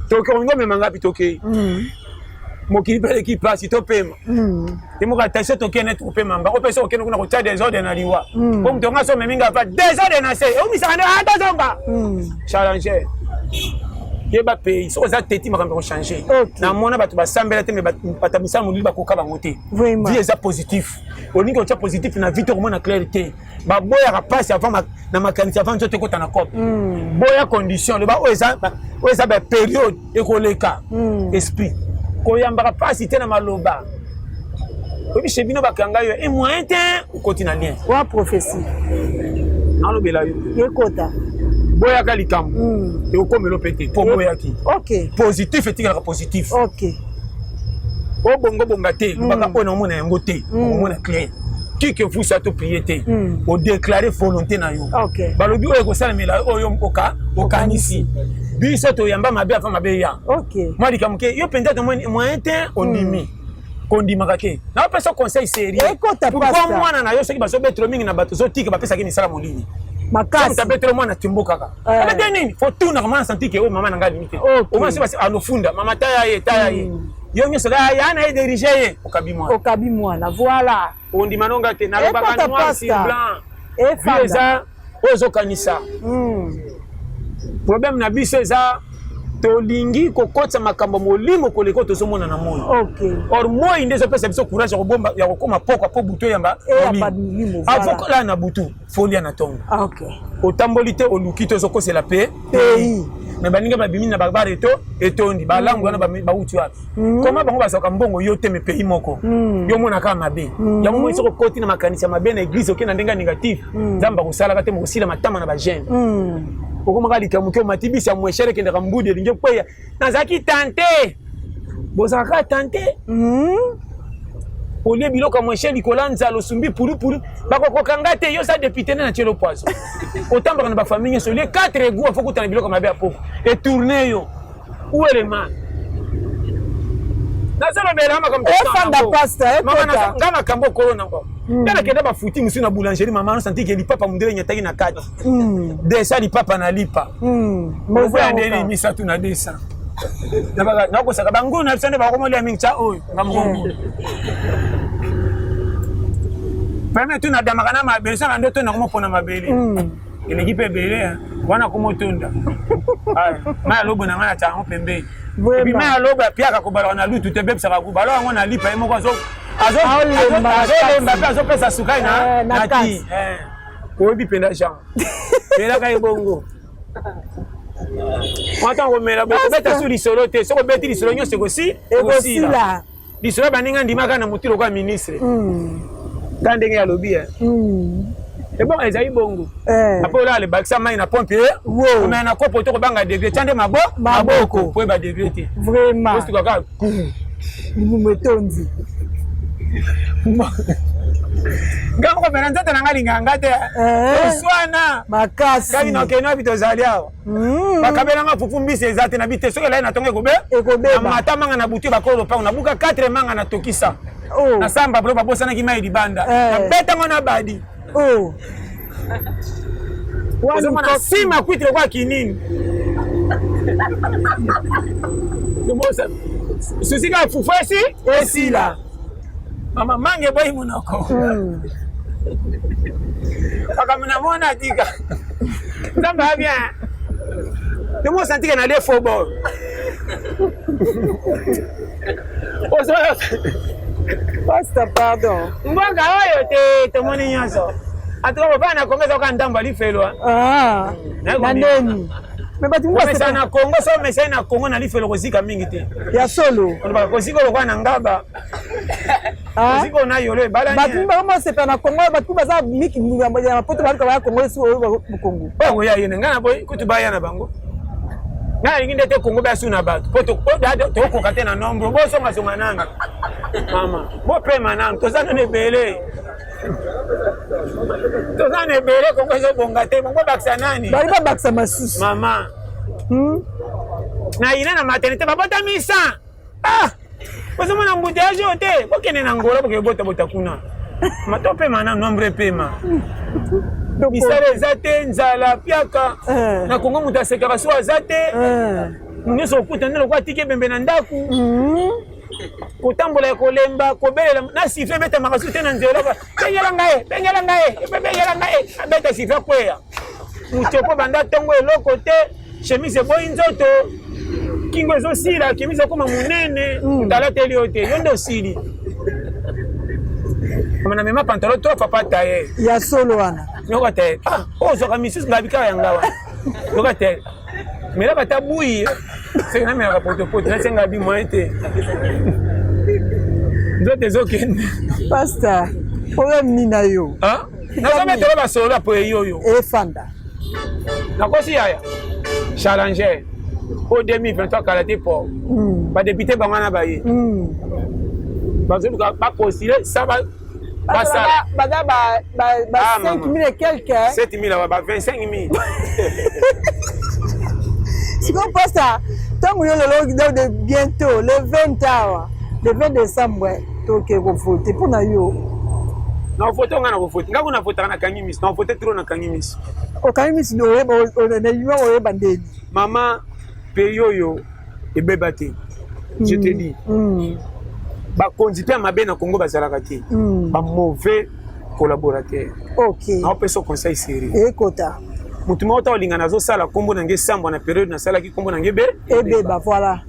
toko ngome mangapi toke mokili pele ki place to pema timo ka taxe to kene to pema mba ko pesa okene kuna ko des ordres na liwa ko mtonga so meminga fa des ordres na se o misaka ndo zonga challenge yeba pays so za teti makambo ko changer na mona batu basambela te me batabisa mo liba ko ka bangote vie za positif olingo cha positif na vite ko mona clarté ba boya ka passe avant na makanisi avant to te ko tana cop boya condition le ba o eza ba période e ko leka esprit ko yamba passe te na maloba obi chebino bakanga yo e moyen te ko continue lien wa prophétie nalo bela yo yekota boya ka likambo e okomelo pete po boya ki OK positif etika positif OK o bongo bonga te baka ona mona yango te mona clair qui que vous ça te prier te o déclarer volonté na yo OK balobi o ko salamela o yo oka nisi biso to yamba mabe afa mabe ya OK moi likamuke yo penda to moyen te ondimi kondima kake na pesa conseil sérieux pourquoi mwana na yo soki baso betro mingi na bato zo tika ba pesa ki misala molini makasi ta betro mwana timboka kaka abete nini faut tout na mwana santi ke o mama na ngali mite o mwana se anofunda mama taya ye yo nyoso ga ya na diriger ye okabi mwana voilà ondima nonga te na lobaka noir sur blanc et feza ozo kanisa problème na biso eza tolingi kokotsa makambo molimo koleko tozomona na moyo or moi ndezo pesa biso courage ya kobomba ya kokoma poko po buto yamba avoko la na butu folia na tongo otamboli te oluki tozokosela pe pays mais baninga babimi na babare to etondi balangu wana bauti wapi koma bango basoka mbongo yo te me pays moko yo mona kama mabe ya mo isoko koti na makanisa mabe na église okena ndenga négatif nzamba kosala kate mosila matama na ba jeune okoma likamuke matibisi ya mweshere kende kambude linge kweya nazaki tante bozaka tante olie biloko mweshe likola nzalo sumbi puru bako kokanga te yo sa député na chelo poison otamba na ba famille so les 4 égouts faut kutana biloko mabe apoko et tourner yo où est le man nazalo bela ma comme fanda pasta mama ngana kambo corona ngo ndala kenda ba futi musu na boulangerie mama santi ke lipapa mundele nyataki na kati desa lipapa na lipa mozo ndeli misatu na desa na ko saka bangu na tsane ba ko mo le mingi cha oyo ngamongo peme tu na damakana mabele sana ndoto na ko pona mabele ile kipe bele wana ko motunda ay ma lobo na ngana cha ngo pembe epi ma lobo pia ka ko bala na lutu te bebsa ka ku bala ngo na lipa emo ko azo mbape azo pesa sukai na ti oyebi penda jean pela ka ebongo mwata ngomela beta su lisolo te soko beti lisolo nyonso ekosila lisolo baninga ndimaka na motilo kwa ministre nga ndenge ya lobi bon ezali bongo apo ola le bakisa mai na pompe omena na kopo to kobanga degré tande maboko po ba degré te vraiment poste kaka mumetondi ngango ko bena nzata nanga linganga te oswana makasi kali na keno bito zalia bakabela nga fufu mbisi ezate na bite soki la na tonge ekobeba mata manga na butu bakolo pa na buka 4 manga na tokisa na samba blo babosana ki mai libanda na beta ngona badi wazomana sima kwitile kwa kinini dumosa susika fufu esila mama mange boy munoko akamna mona tika ndamba bien demo sentir na le football ozoya pasta pardon mbanga oyo te tomoni nyaso atoko bana kongeza kwa ndamba lifelwa na ndeni mais bati mwa c'est na Congo so mais na Congo na lifelo kozika mingi te ya solo on ba kozika lokwa na ngaba kozika na yolo balani bati mba kama c'est na Congo bati baza miki ya poto ba Congo si o Congo ba ya yene ngana boy kutu ba ya na bango Na lingi ndete Congo ba suna bato. Poto to ko kate na nombre. Bo so masonga nanga. Mama, bo pe manam, to zana ne bele. To zana ne bele ko ko so bongate, mo baksa nani? Bari ba baksa masusu. Mama. Na ina na maternité babota misa. Ah! Bozo mona mbudage ote, bokene na ngolo boke bota kuna. Matope manam nombre pema. Misala ezate nzala piaka na Kongo muta sekara so azate nyeso okuta ndelo kwa tike bembe na ndaku kotambola kolemba kobelela na sife beta makasu te na nzela ba bengela ngae abeta sife kweya mutopo banda tongo eloko te chemise boyi nzoto kingo zo sila chemise koma munene mutala teli ote yondo sili kama na mema pantalon to papa taye ya solo wana Nyoka te. Ah, ozo ka misus ngabika yanga wa. Nyoka te. Mela bata bui. C'est na mela poto na senga bi moite. Ndote zoken. Pastor, problème ni na yo. Ah? Na so metelo ba solo po yo. E fanda. Na kosi yaya. Challenger. Au 2023 kalaté po. Ba député bangana ba yi. Ba zo ba postuler ça va. Baga 5 000 et quelques. 7 000, 25 000. Si vous pensez ça, tant que de bientôt, le 20 décembre, vous votez pour nous. Non, voter, on a voté. Quand on a voté, on a gagné. On a voté trop, on a gagné. Au Kangimis, on a eu bandé. Maman, Peyoyo et Bébate. Je te dis. Ba conducteur mabe na Congo bazalaka te ba mauvais collaborateur. OK. Na peso conseil sérieux. Ekota. Mutu mota olinga nazo sala kombo na nge sambo na période na sala ki kombo na nge be. Ebe ba voilà.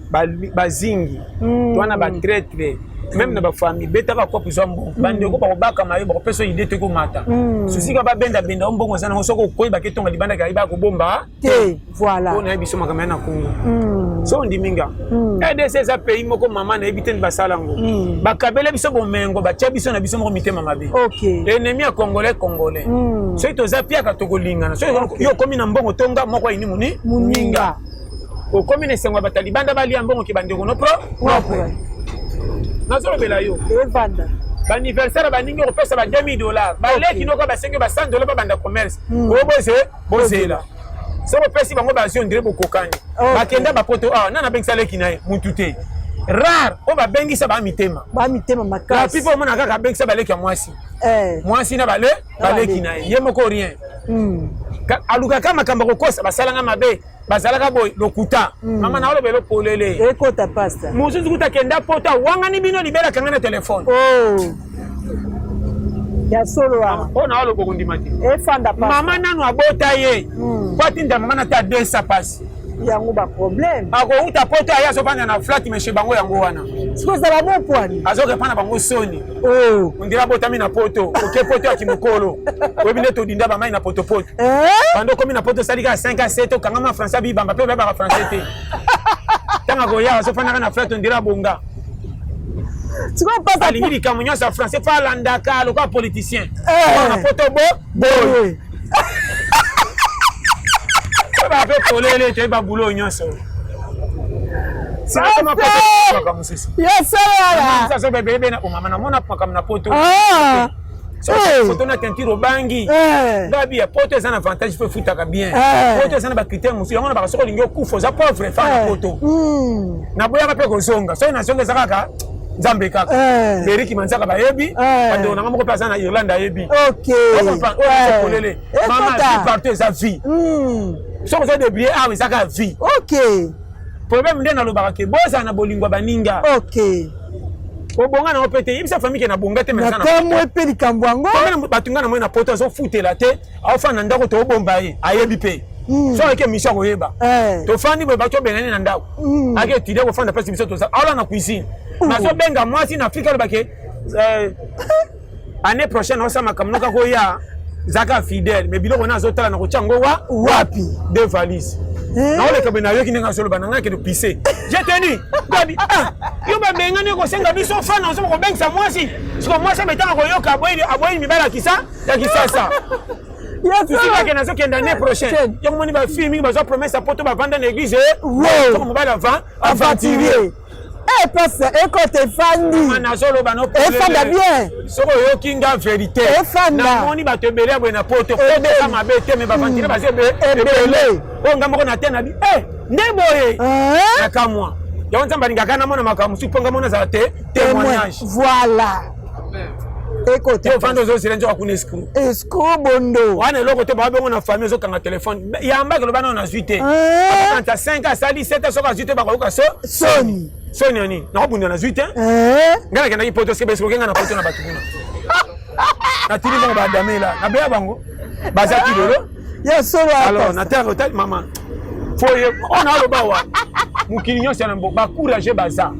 Ba zingi. Twana ba traître. Même na ba famille beta ba ko pizwa mbongo. Bande ko ba baka mayo ba peso idée te ko mata. Susi ka ba benda mbongo sana soko ko ba ketonga libanda ka iba ko bomba. Te voilà. On a biso makama na Congo. So ndiminga EDC za pays moko mama na ebiten basalango bakabele biso bomengo batia biso na biso moko mitema mabe. OK. L'ennemi a congolais so to za pia ka tokolingana so yo komi na mbongo tonga moko ini muni muninga o komi na sengo batalibanda bali mbongo ki bandeko no pro na zolo bela yo evanda anniversaire baningi ko pesa ba $2000 baleki noko ba $5 ba $100 ba banda commerce o bozela so ko pesi bango ba zion dire bokokani bakenda ba poto nana bengisa leki nae mutute rare o ba bengisa ba mitema makasi la pipo mona kaka bengisa baleki ya mwasi na baleki nae ye moko rien aluka kama kamba kokosa basalanga mabe bazalaka boy lokuta mama na olobelo polele ekota pasta mususu kuta kenda pota wanga ni bino libera kanga na telefone ya solo wa ona olo bokundimati efanda pasta mama nanu abota ye kwa tinda mama na ta 200 passe yango ba problème ako uta poto aya so bana na flat meshe bango yango wana siko za ba bon poani azoke pana bango soni ondira botami na poto oke poto ya kimokolo webine to dinda ba mai na poto bando komi na poto salika 5 à 7 kanga ma français bi bamba pe ba français te tanga ko ya so fana na flat ondira bonga siko pasa alingi likamunya sa français fa landaka loka politicien na poto bo ba pe polele te ba bulo nyonso sasa kama poto kama sisi yes sir sasa bebe na mama na mona kama na poto so poto na tentiro bangi ngabi ya poto ça na avantage peut futa ka bien poto ça na ba critère musu yango na ba soko lingo kufo za pauvre fa na poto na boya ka pe ko zonga so na zonga zakaka Nzambe kaka Beriki manzaka bayebi bando na ngamo ko pasa na Irlande ayebi OK polele mama qui partout sa vie so ko de billet mais ça ka vie OK problème ndena lo barake boza na bolingwa baninga OK obonga na opete yibisa famille ke na bonga te mais ça na comme epe likambo yango comme batunga na mo na poto so futela te afa na ndako to bomba ye ayebi pe so eke misha ko yeba to fandi bo ba to benani na ndako ake tide ko fanda place biso to sa ala na cuisine na so benga mwasi na Afrika bake année prochaine on sa makamnoka ko ya zaka fidèle mais biloko na zo tala na ko chango wapi deux valises na ole ka benayo kinga solo bananga ke do pisser j'ai tenu babi yo ba benga ne ko senga biso fana so ko benga mwasi so mwasi betanga ko yoka aboyi mibala kisa ya kisasa Ici que nazo kenda l'année prochaine. Yo moni ba fille mingi bazo promesse à poto ba vendre l'église. Comme mobile aventurier. Eh passe écoute Fandi. Nazolo ba no. Et Fanda bien. Soko yo kinga vérité. Et Fanda. Na moni ba te belé bo na poto. Poto ka mabete me ba vantire ba zebe. Ebele. O ngambo na tena bi. Ndeboye. Na kamwa. Ya nzamba lingaka na mona makamu suponga mona za témoignage. Voilà. Écoute, yo fando zo silenzo akuna escroc. Escroc bondo. Wana loko te ba bengo na famille zo kanga téléphone. Ya mbaka lo bana na zuite. Quand 5 à sali 7 so ka zuite ba ko ka Sony. Sony ani. Na bunda na zuite. Ngana kenda ki poto ske besko kenga na poto na batu kuna. Na tili bango ba damela. Na beya bango. Baza ki lolo. Ya solo. Alors na terre hôtel maman. Foye on a lo bawa. Mukilinyo sana ba courage baza.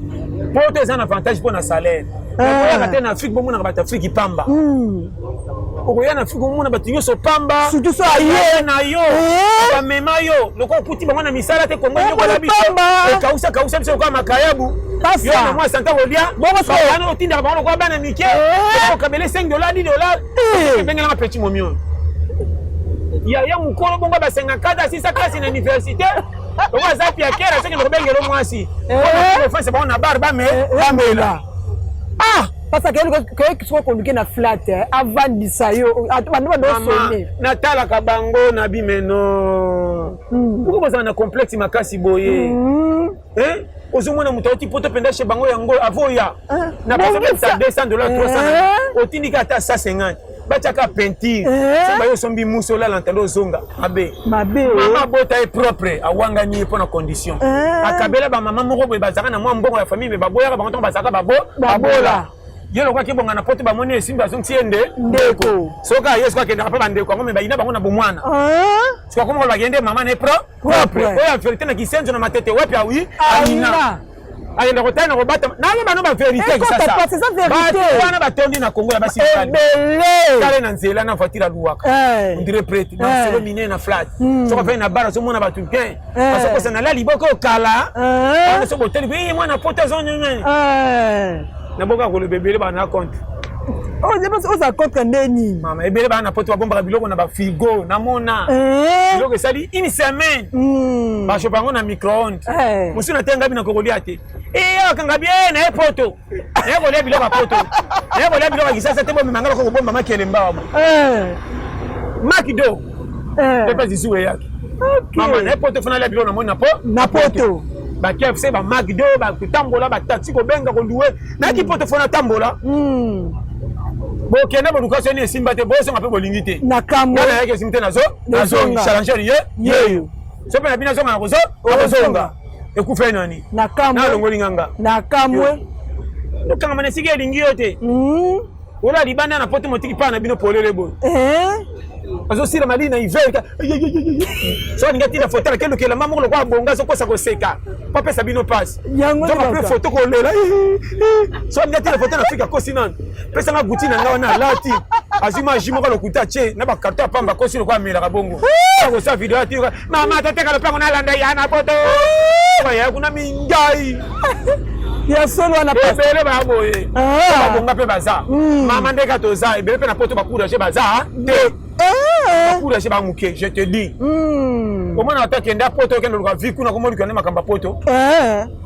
Poto za na avantage pour na salaire. Oya na Afrique bomo na bata Afrique pamba. Oya na Afrique bomo na bata nyoso pamba. Surtout so aye na yo. Ba mema yo. Loko kuti bango na misala te Kongo nyoko la biso. Kausa biso kwa makayabu. Yo na moi santa olia. Bongo so ana otinda bango kwa bana mike. Ko kabele $5 $10. Benga na petit momio. Ya mukolo bongo ba 54 6 classe na université. Owa zapi ya kera seke no bengelo mwasi. Ko fa se ba na barba me bamela. Parce que soit communiqué na flat avant disayo atubandwa do sonné natala kabango na bimeno pourquoi ça na complexe makasi boye ozomona mutauti poto penda chez bango yango avoya na pas $200 $300 otindika ata 150 bachaka peinture c'est bayo sombi musola lantalo zonga mabe mama bota est propre awanga ni pour na condition akabela ba mama moko boye bazaka na mwa mbongo ya famille ba boya ba ntongo bazaka babola yelo kwa kibonga na poto ba moni esimba zo ntiende ndeko soka yesu kwa kenda pa bandeko ngome ba ina bango na bomwana soka komo ba gende mama ne propre oya vérité na kisenzo na matete wapi awi amina ayenda kotana ko bata na bano ba vérité sasa c'est ça vérité wana batondi na Kongo ya basi kale na nzela na voiture luwaka on dirait prêtre na solo mine na flat soka fa na bara so mona batu bien parce que ça na la liboko kala on so botel bi mwana poto zo nyanya na boka ko le bébé ba na compte je pense que ça compte ndeni mama ebele ba na poto ba bomba biloko na ba frigo na mona biloko sali une semaine ba chopango na micro-ondes musu na tenga bina kokolia te akanga bien na poto na ko le biloko poto na ko le biloko kisasa te bomba mangala ko bomba makele mbawa makido pepa zisuwe yake mama na poto fana le biloko na mona na poto ba KFC ba McDo ba kutambola ba taxi ko benga ko louer na ki poto fona tambola bo kende bo dukaso ni simba te bo so ngape bo lingite na kamwe na yake simte nazo challenger ye so pe na bina so ngana ko zonga ekufa nani na kamwe na longo linganga na kamwe dokanga mane sige lingi yote ola libanda na poto motiki pa na bino polele bo azo sira malina iverka so ngati na photo kendo kela mama ko kwa bonga so kosa ko seka papa sabino pass yango na photo ko lela so ngati na photo na Afrika kosi nan pesa na guti na ngawa na lati azima jimo ko lokuta che na ba karto pamba kosi ko amela ka bongo ko sa video ati mama tateka lo pango na landa yana poto ya kuna mingai ya solo na pele ba boye ba bonga pe baza mama ndeka toza ebele pe na poto ba courage baza bakura chez bamuke je te dis comment on attaque nda poto kendo ka viku na komo likana makamba poto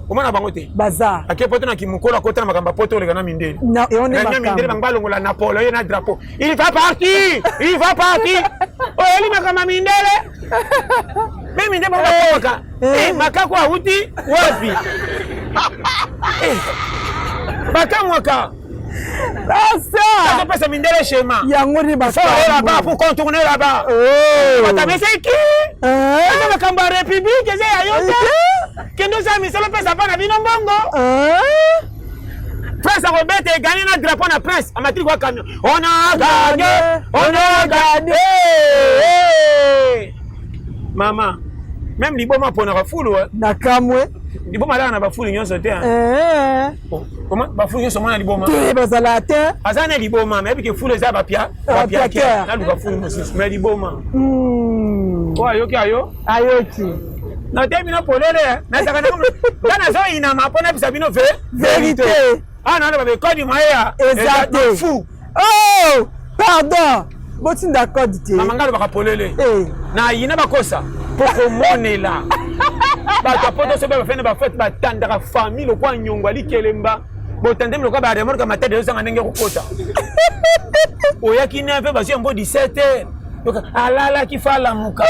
comment na bango te baza ake poto na kimukola kota na makamba poto le kana mindeli na et on est makamba mindeli bangbalo ngola na polo ye na drapeau il va partir oh eli makamba mindele mimi ndemo bakoka makako auti wapi bakamwaka ça passe mindele schéma yango ni ba là-bas pour contourner là-bas mais c'est qui ça va kamba république c'est ayote kendo ça miselo pesa pa na bino mbongo prince Robert gagné na drapeau na prince amatri kwa camion on a gagné maman même liboma pona ka fulu na kamwe liboma la na ba fulu nyonso te comment ba fulu nyonso mona liboma bazala te azana liboma mais bike fulu za ba pia na luka fulu mosis mais liboma ayoki ayoki na tebi na polele na saka na zo ina ma pona bisa bino vérité na ba be kodi maya exact fou oh pardon Boti d'accord dit. Mama ngalo baka polele. Na yina bakosa. Poko monela. Ba ta poto so ba fene ba fete ba tandaka famille lo kwa nyongwa likelemba. Bo tandem lo kwa ba remorka matade yo sanga ndenge kokota. Oya kina fe ba si mbo 17h. Donc alala ki fala muka.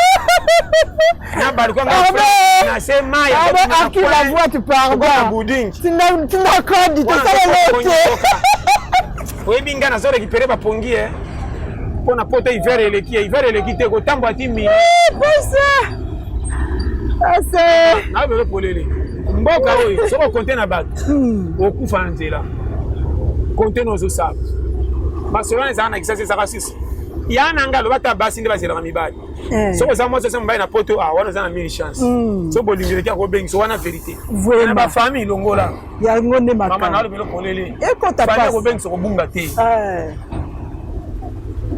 Na ba ko na se maya. À qui la voix tu parles pas? Tu d'accord dit ça le. Oui binga na zo récupérer ba pongi Pona poto hiver eleki te ko tambo atimi. Posa. Ase. Na bele polele. Mboka oyo soko konte na bato. Okufa nzela. Konte no zo sab. Basolana za na kisase za kasisi. Yana ngalo bata basi nde bazela ka mibali. Soko za mwa so mbaye na poto wana za na mille chance. So bolingire kia ko bengi so wana vérité. Na ba famille longola. Ya ngonde makama. Mama na bele polele. E ko ta pas. Ko bengi so ko bunga te.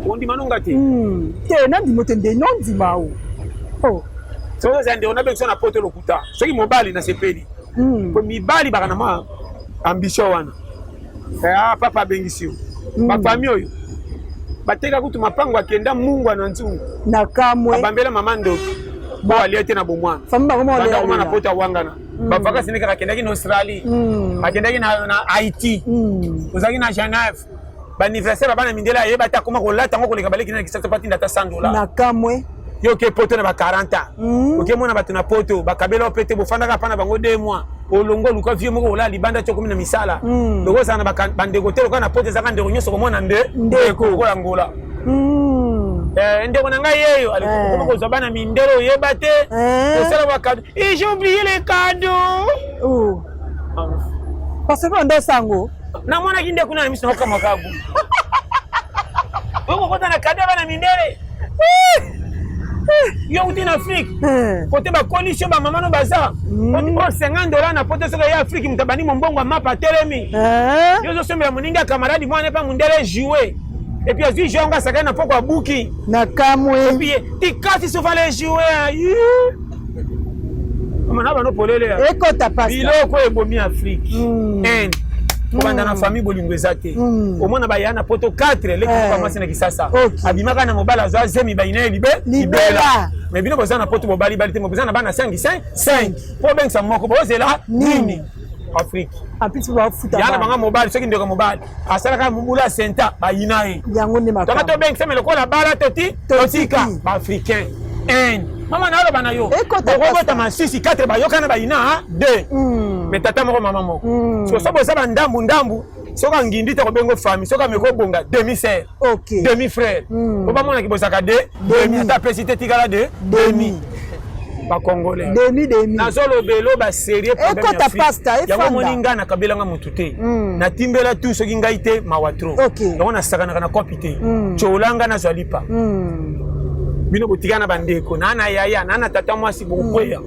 On dit manonga te. Te na di motende non di mawo. Oh. So za ndio na bengi so na poto lokuta. So ki mobali na sepeli. Ko mibali baka na ma ambition wana. Papa bengi sio. Ba famille oyo. Bateka kutu mapango akenda Mungu ananzungu. Na kamwe. Bambela mama ndo. Bo aliete na bomwana. Famba kama wale. Banda na pota wangana. Bafaka sinika kakendaki na Australie. Akendaki na Haiti. Uzaki na Genève. Ba anniversaire bana mindela yeba ta koma kolata ngo koleka baleki na kisasa pati ndata $100. Na kamwe. Yo ke poto na ba 40. Oke mona batu na poto bakabela opete bofanda ka pana bango 2 mois. Olongo luka vie moko ola libanda choko mina misala. Loko sana bandeko telo kana poto zaka ndeko nyoso komona ndeko ko langola. Ndeko na ngai yeyo alikuwa ko zabana mindelo yeba te. Osala ba cadeau. Et j'ai oublié les cadeaux. Oh. Parce que ndo sango. Na mwana kinde kuna misi na kama kagu. Wewe kota na cadeau bana mindele. Yo uti na Afrique. Côté ba coalition ba maman no baza. On $50 na pote soka ya Afrique mutabani mbongo wa mapa telemi. Yo zo semela muninga camarade mwana pa mundele jouer. Et puis azui jonga saka na poko abuki. Na kamwe. Et puis tikati so fallait jouer. Mama na no polele ya. Eko tapasa. Biloko ebomi Afrique. Kobanda na famille bolingo ezate. Omona ba yana poto 4 leki kwa masi na kisasa. Abimaka na mobala za zemi ba ina libela. Mais bino boza na poto mobali balite moboza na bana 5. Po benga moko bozela nini? Afrique. Apiti ba futa. Yana banga mobali soki ndeko mobali. Asala ka mubula senta ba ina e. Yango ne makama. Toka to benga semelo ko la bala totika ba africain. Mama na alo bana yo. Bokobota masisi 4 ba yokana ba ina 2. Mais tata moko mama moko. So so boza ba ndambu. Soka ngindi te ko bengo famille, soka meko bonga demi-sœur. OK. Demi-frère. Ko ba mona ki bosaka demi ata pesite tikala demi. Ba congolais. Demi. Na zolo belo ba sérieux problème. Eko ta pasta e fanda. Ya moninga na kabela nga mutute. Na timbela tu soki ngai te mawatro. Donc na sakana kana kopite. Cholanga na zwalipa. Bino botikana bandeko nana yaya nana tata mwasi bokweya.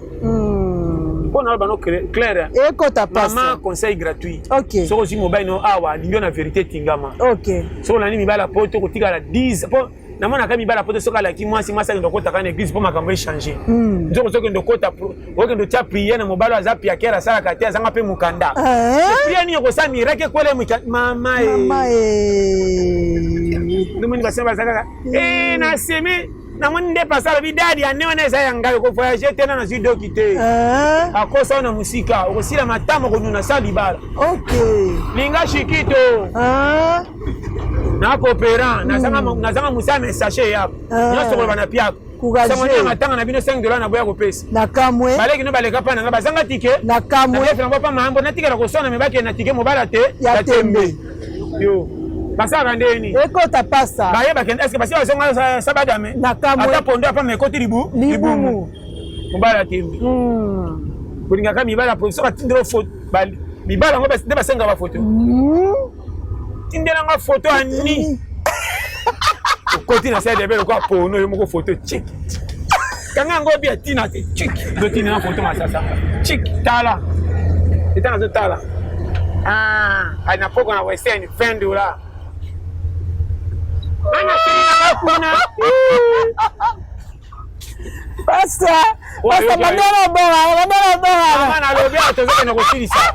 On a bano clair. Eko ta pasta. Maman conseil gratuit. OK. So aussi mobile no awa lingo na vérité tingama. OK. So na ni mibala poto ko tika la 10. Po na mona ka mibala poto soka la ki mwasi masa ndo kota kana église po makambo e changer. Nzo soka ndo kota oke ndo tia prier na mobile za pia kera sala katia zanga pe mukanda. Prier ni ko sa mireke kwele mama Ndumuni basema zaka. Na semi na mwende pasala bidadi anewa na saya ngayo ko voyager tena na zido kite. Akosa na musika, okosila matamo ko nuna sa libala. OK. Linga shikito. Na coopérant, na zanga musame sachet ya. Nyoso ko bana pia. Sama na matanga na bino $5 na boya ko pesa. Na kamwe. Baleki no baleka pa na bazanga tike. Na kamwe. Na fela pa mambo na tike na ko sona mebaki na tike mobala te ya tembe. Yo. Basaka ndeni. Eko ta pasa. Baye bakende est-ce que basi bazonga sabadame. Na kamwe. Ata pondo apa mekoti libumu. Mobala tembe. Kulinga kama mibala po soka tindiro photo bali. Mibala ngo basi basenga ba photo. Tindela nga photo ani. Koti na sede belo kwa pono yo moko photo chick. Kanga ngo bia tina te chick. Do tina na photo masasa. Chick tala. Itana zo tala. Ana poko na western $20. Ana sina kuna. Basta bandera bora. Ana lobia tozo na kusilisa.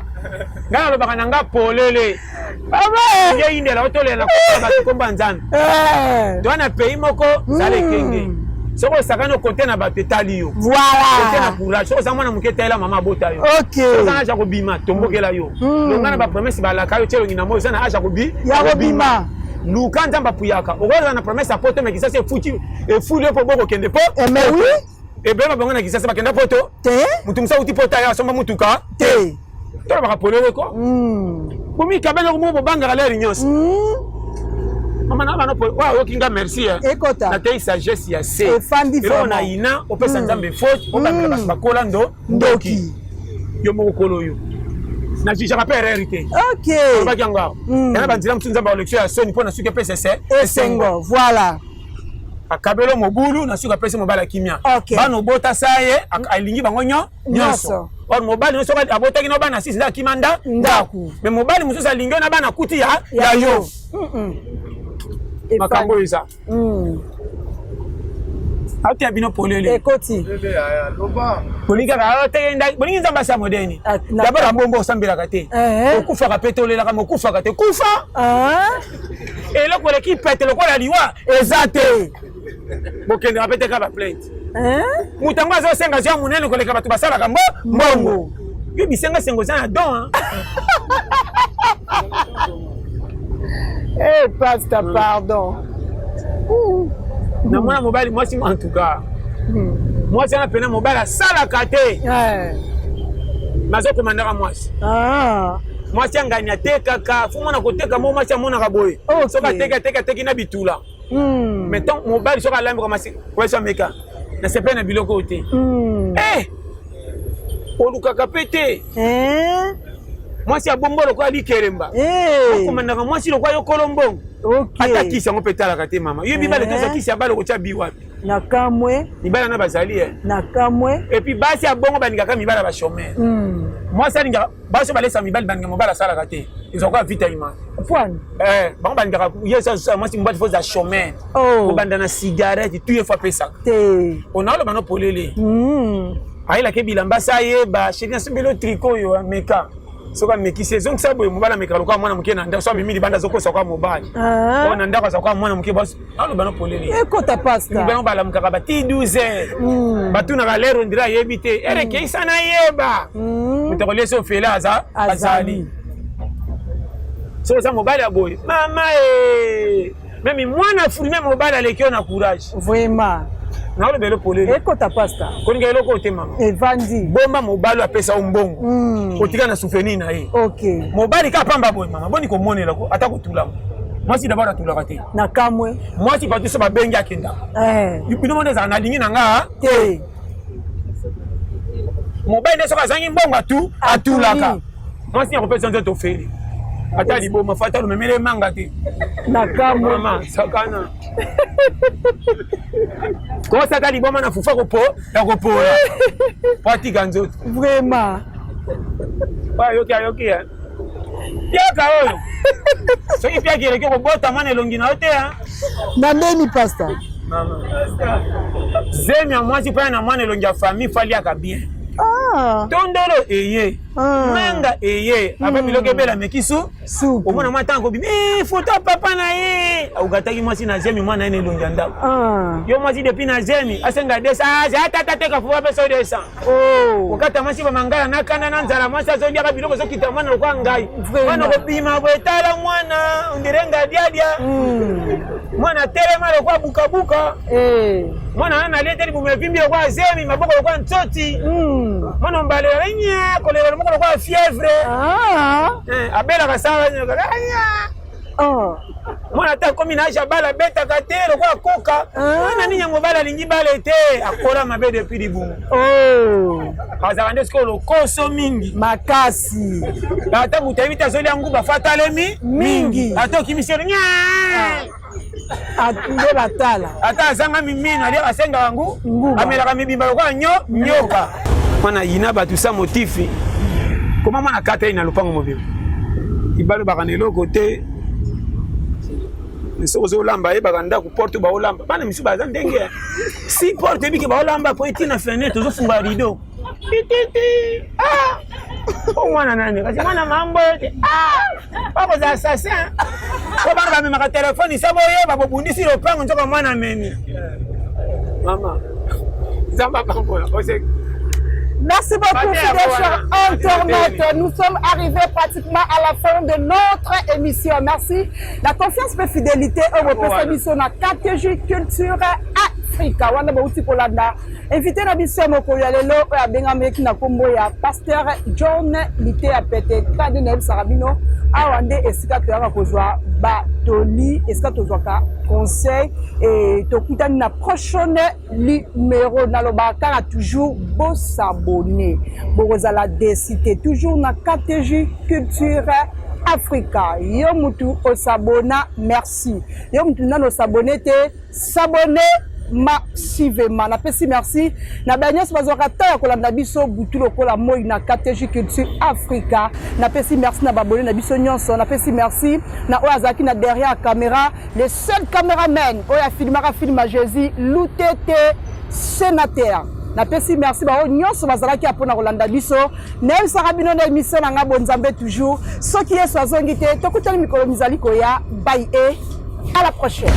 Ngana lobaka nanga polele. Amen. Ye inde la otole na komba nzambe. Toi na pays moko zale kenge. Soko sakano côté na bato etali yo. Voilà. Côté na courage. Soko sama na muketa ela mama bota yo. OK. Soko na jako bima tombokela yo. Longa na ba promesse ba la kayo telo ngina mo sana aja ko bi. Ya ko bima. Luka nzamba puyaka. Okoza na promesse apoto mais kisasa futi e fuli po boko kende po. Mais oui. E bema bango na kisasa bakenda poto. Te. Mutu musa uti pota ya somba mutuka. Te. Tolo baka polele ko. Bumi kabela ko mo banga la rinyos. Mama na bana po wa yokinga merci Ekota. na tei sagesse ya se. E fandi vraiment. Na ina o pesa nzambe faute o banga ba bakola ndoki. Yo mo kolo yo. Na jija ka pererité. OK. Ba kyanga. Na banzira mtunza ba election ya soni pona suke PCC. Esengo. Voilà. Akabelo mobulu na suka pesa mobala kimia. Okay. Bano bota saye alingi bango nyonso. Or mobali no soka abotaki no bana sisi da kimanda ndaku. Mais mobali mususu alingi na bana kuti ya yo. Makambo isa. Ati abino polele. Ekoti. Bolinga ba te ndai bolinga nzamba sa modeni. D'abord ambombo osambela kate. Okufa ka petolela ka mokufa kate. Kufa. Et là pour l'équipe pète le quoi la liwa ezate. Bokende apete ka ba plainte. Mutango azo senga zia munene ko leka batu basala ka mbongo. Yo bisenga sengo za don. Pasteur, pardon. Na mwana mobali mwasi en tout cas. Mwasi na pena mobali sala kate. Mazo komandaka mwasi. Mwasi anganya tekaka, fumo na koteka mo mwasi amona kaboye. Soka teka na bitula. Mettons mobali soka lambe comme si kwesa meka. Na sepe na biloko te. Oluka kapete. Mwasi abombolo kwa likeremba. Komandaka mwasi lokwa yo kolombo. Ata kisa ngo petala kate mama. Yo bibale to kisa balo ko chabi wapi. Na kamwe. Bibala na bazali Na kamwe. Et puis basi abongo baninga ka mibala ba chômeur. Moi ça ninga baso balesa mibali baninga mobala sala kate. Ils ont quoi vite image. Point. Bango baninga yesa moi si mbati faut za chômeur. Ko bandana cigarette tout une fois pesa. On a le bano polele. Aila ke bilamba sa yeba, chéri nsembelo tricot yo meka. Soka meki saison ça boye mobala meka lokwa mwana muke na nda so mimi libanda zoko soka mobali. On anda kwa soka mwana muke boss. Alo bano polele. Ekota pasta. Bano bala mukaka ba ti 12. Batu na galero ndira yebite. Ere ke isana yeba. Mutokole so fela azali. So ça mobali aboye. Mama Même mwana furime mobali alekio na courage. Vraiment. Na ole belo polele. Ekota pasta. Koninga eloko te mama. Evandi. Bomba mobali apesa umbongo. Otika na souvenir na ye. OK. Mobali ka pamba boy mama. Boni ko monela ko ata ko tula. Moi si d'abord atula kate. Na kamwe. Moi si patu so ba bengi akenda. Bino monde za na lingi na nga te. Mobali ne so ka zangi mbongo atulaka. Moi si akopesa nzoto feli. Ata libo mafata lo memele manga te. Na kamwe mama sakana. Ko saka libo mana fufa ko po ya ko pola. Pati ganzoto. Vraiment. Ba yoki ya. Yaka oyo. So ipia kile ko bota mana longi na hote ya. Na neni pasta. Mama. Zemi ya mwasi pa na mwana longi ya famille fali aka bien. Tondolo eye. Manga eye. Apa biloke bela mekisu. Omona matango bi. Photo papa na ye. Ugataki mwasi na zemi mwana ene longi ndako. Yo mwasi depuis na zemi asenga desa ata teka fuwa peso desa. Ukata mwasi ba mangala nakana na nzala mwasi azondi aka biloko zo kita mwana kwa ngai. Mwana ko bima bwetala mwana undirenga diadia. Mwana telema lo kwa buka. Mwana ana lete bumevimbi kwa zemi maboko kwa ntoti. Mwana mbale renya kolera moko kwa fièvre. Abela kasawa nyoka. Mwana ta komi na aja bala beta katero kwa koka. Mwana ninya mobala lingi bala te akola mabe depuis dibumu. Kaza kande skolo koso mingi makasi. Ata mutavita zoli yangu bafatale mingi. Ata kimisero nya. Atunde batala. Ata zanga mimina ali asenga wangu. Amela kama bimba kwa nyoka. Mwana yina batu sa motifi. Koma mwana kata ina lupango mobile. Ibalo bakanelo kote. Sozo lamba e baganda ku porte ba olamba. Bana misu baza ndenge. Si porte biki ba olamba po itina fenêtre zo funga rideau. Titi. O mwana nani? Kasi mwana mambo yote. pas aux assassins. Comment on va me mettre téléphone, il s'est envoyé, va vous dire si le plan, on dit comment on a mené. Maman, ça va pas pour Merci beaucoup, fidèles chers internautes. Nous sommes arrivés pratiquement à la fin de notre émission. Merci. La confiance et la fidélité au votre émission dans KTJ Culture Africa. Wana bauti kolanda. Invité na biso moko ya lelo ya benga meki na kombo ya Pasteur John Lité apete Cardinal Sarabino awande esika toyaka kozwa batoli esika tozwaka conseil et tokutani na prochaine numéro na lobaka toujours beau s'abonner bozala décité toujours na KTJ Culture Africa. Yo mutu osabona merci. Yo mutu nano s'abonner te s'abonner massivement. Na pesi merci. Na banyes bazokata kolanda biso butu lokola moi na KTJ Culture Africa. Na pesi merci na babone na biso nyonso. Na pesi merci na oazaki na derrière la caméra, le seul caméraman oya filmera film Jésus Lutete sénateur. Na pesi merci ba nyonso bazalaki apona kolanda biso. Nel Sarabino na émission na nga bonzambe toujours. Soki yeso azongi te tokutani mikolo mizali koya. Bye et à la prochaine.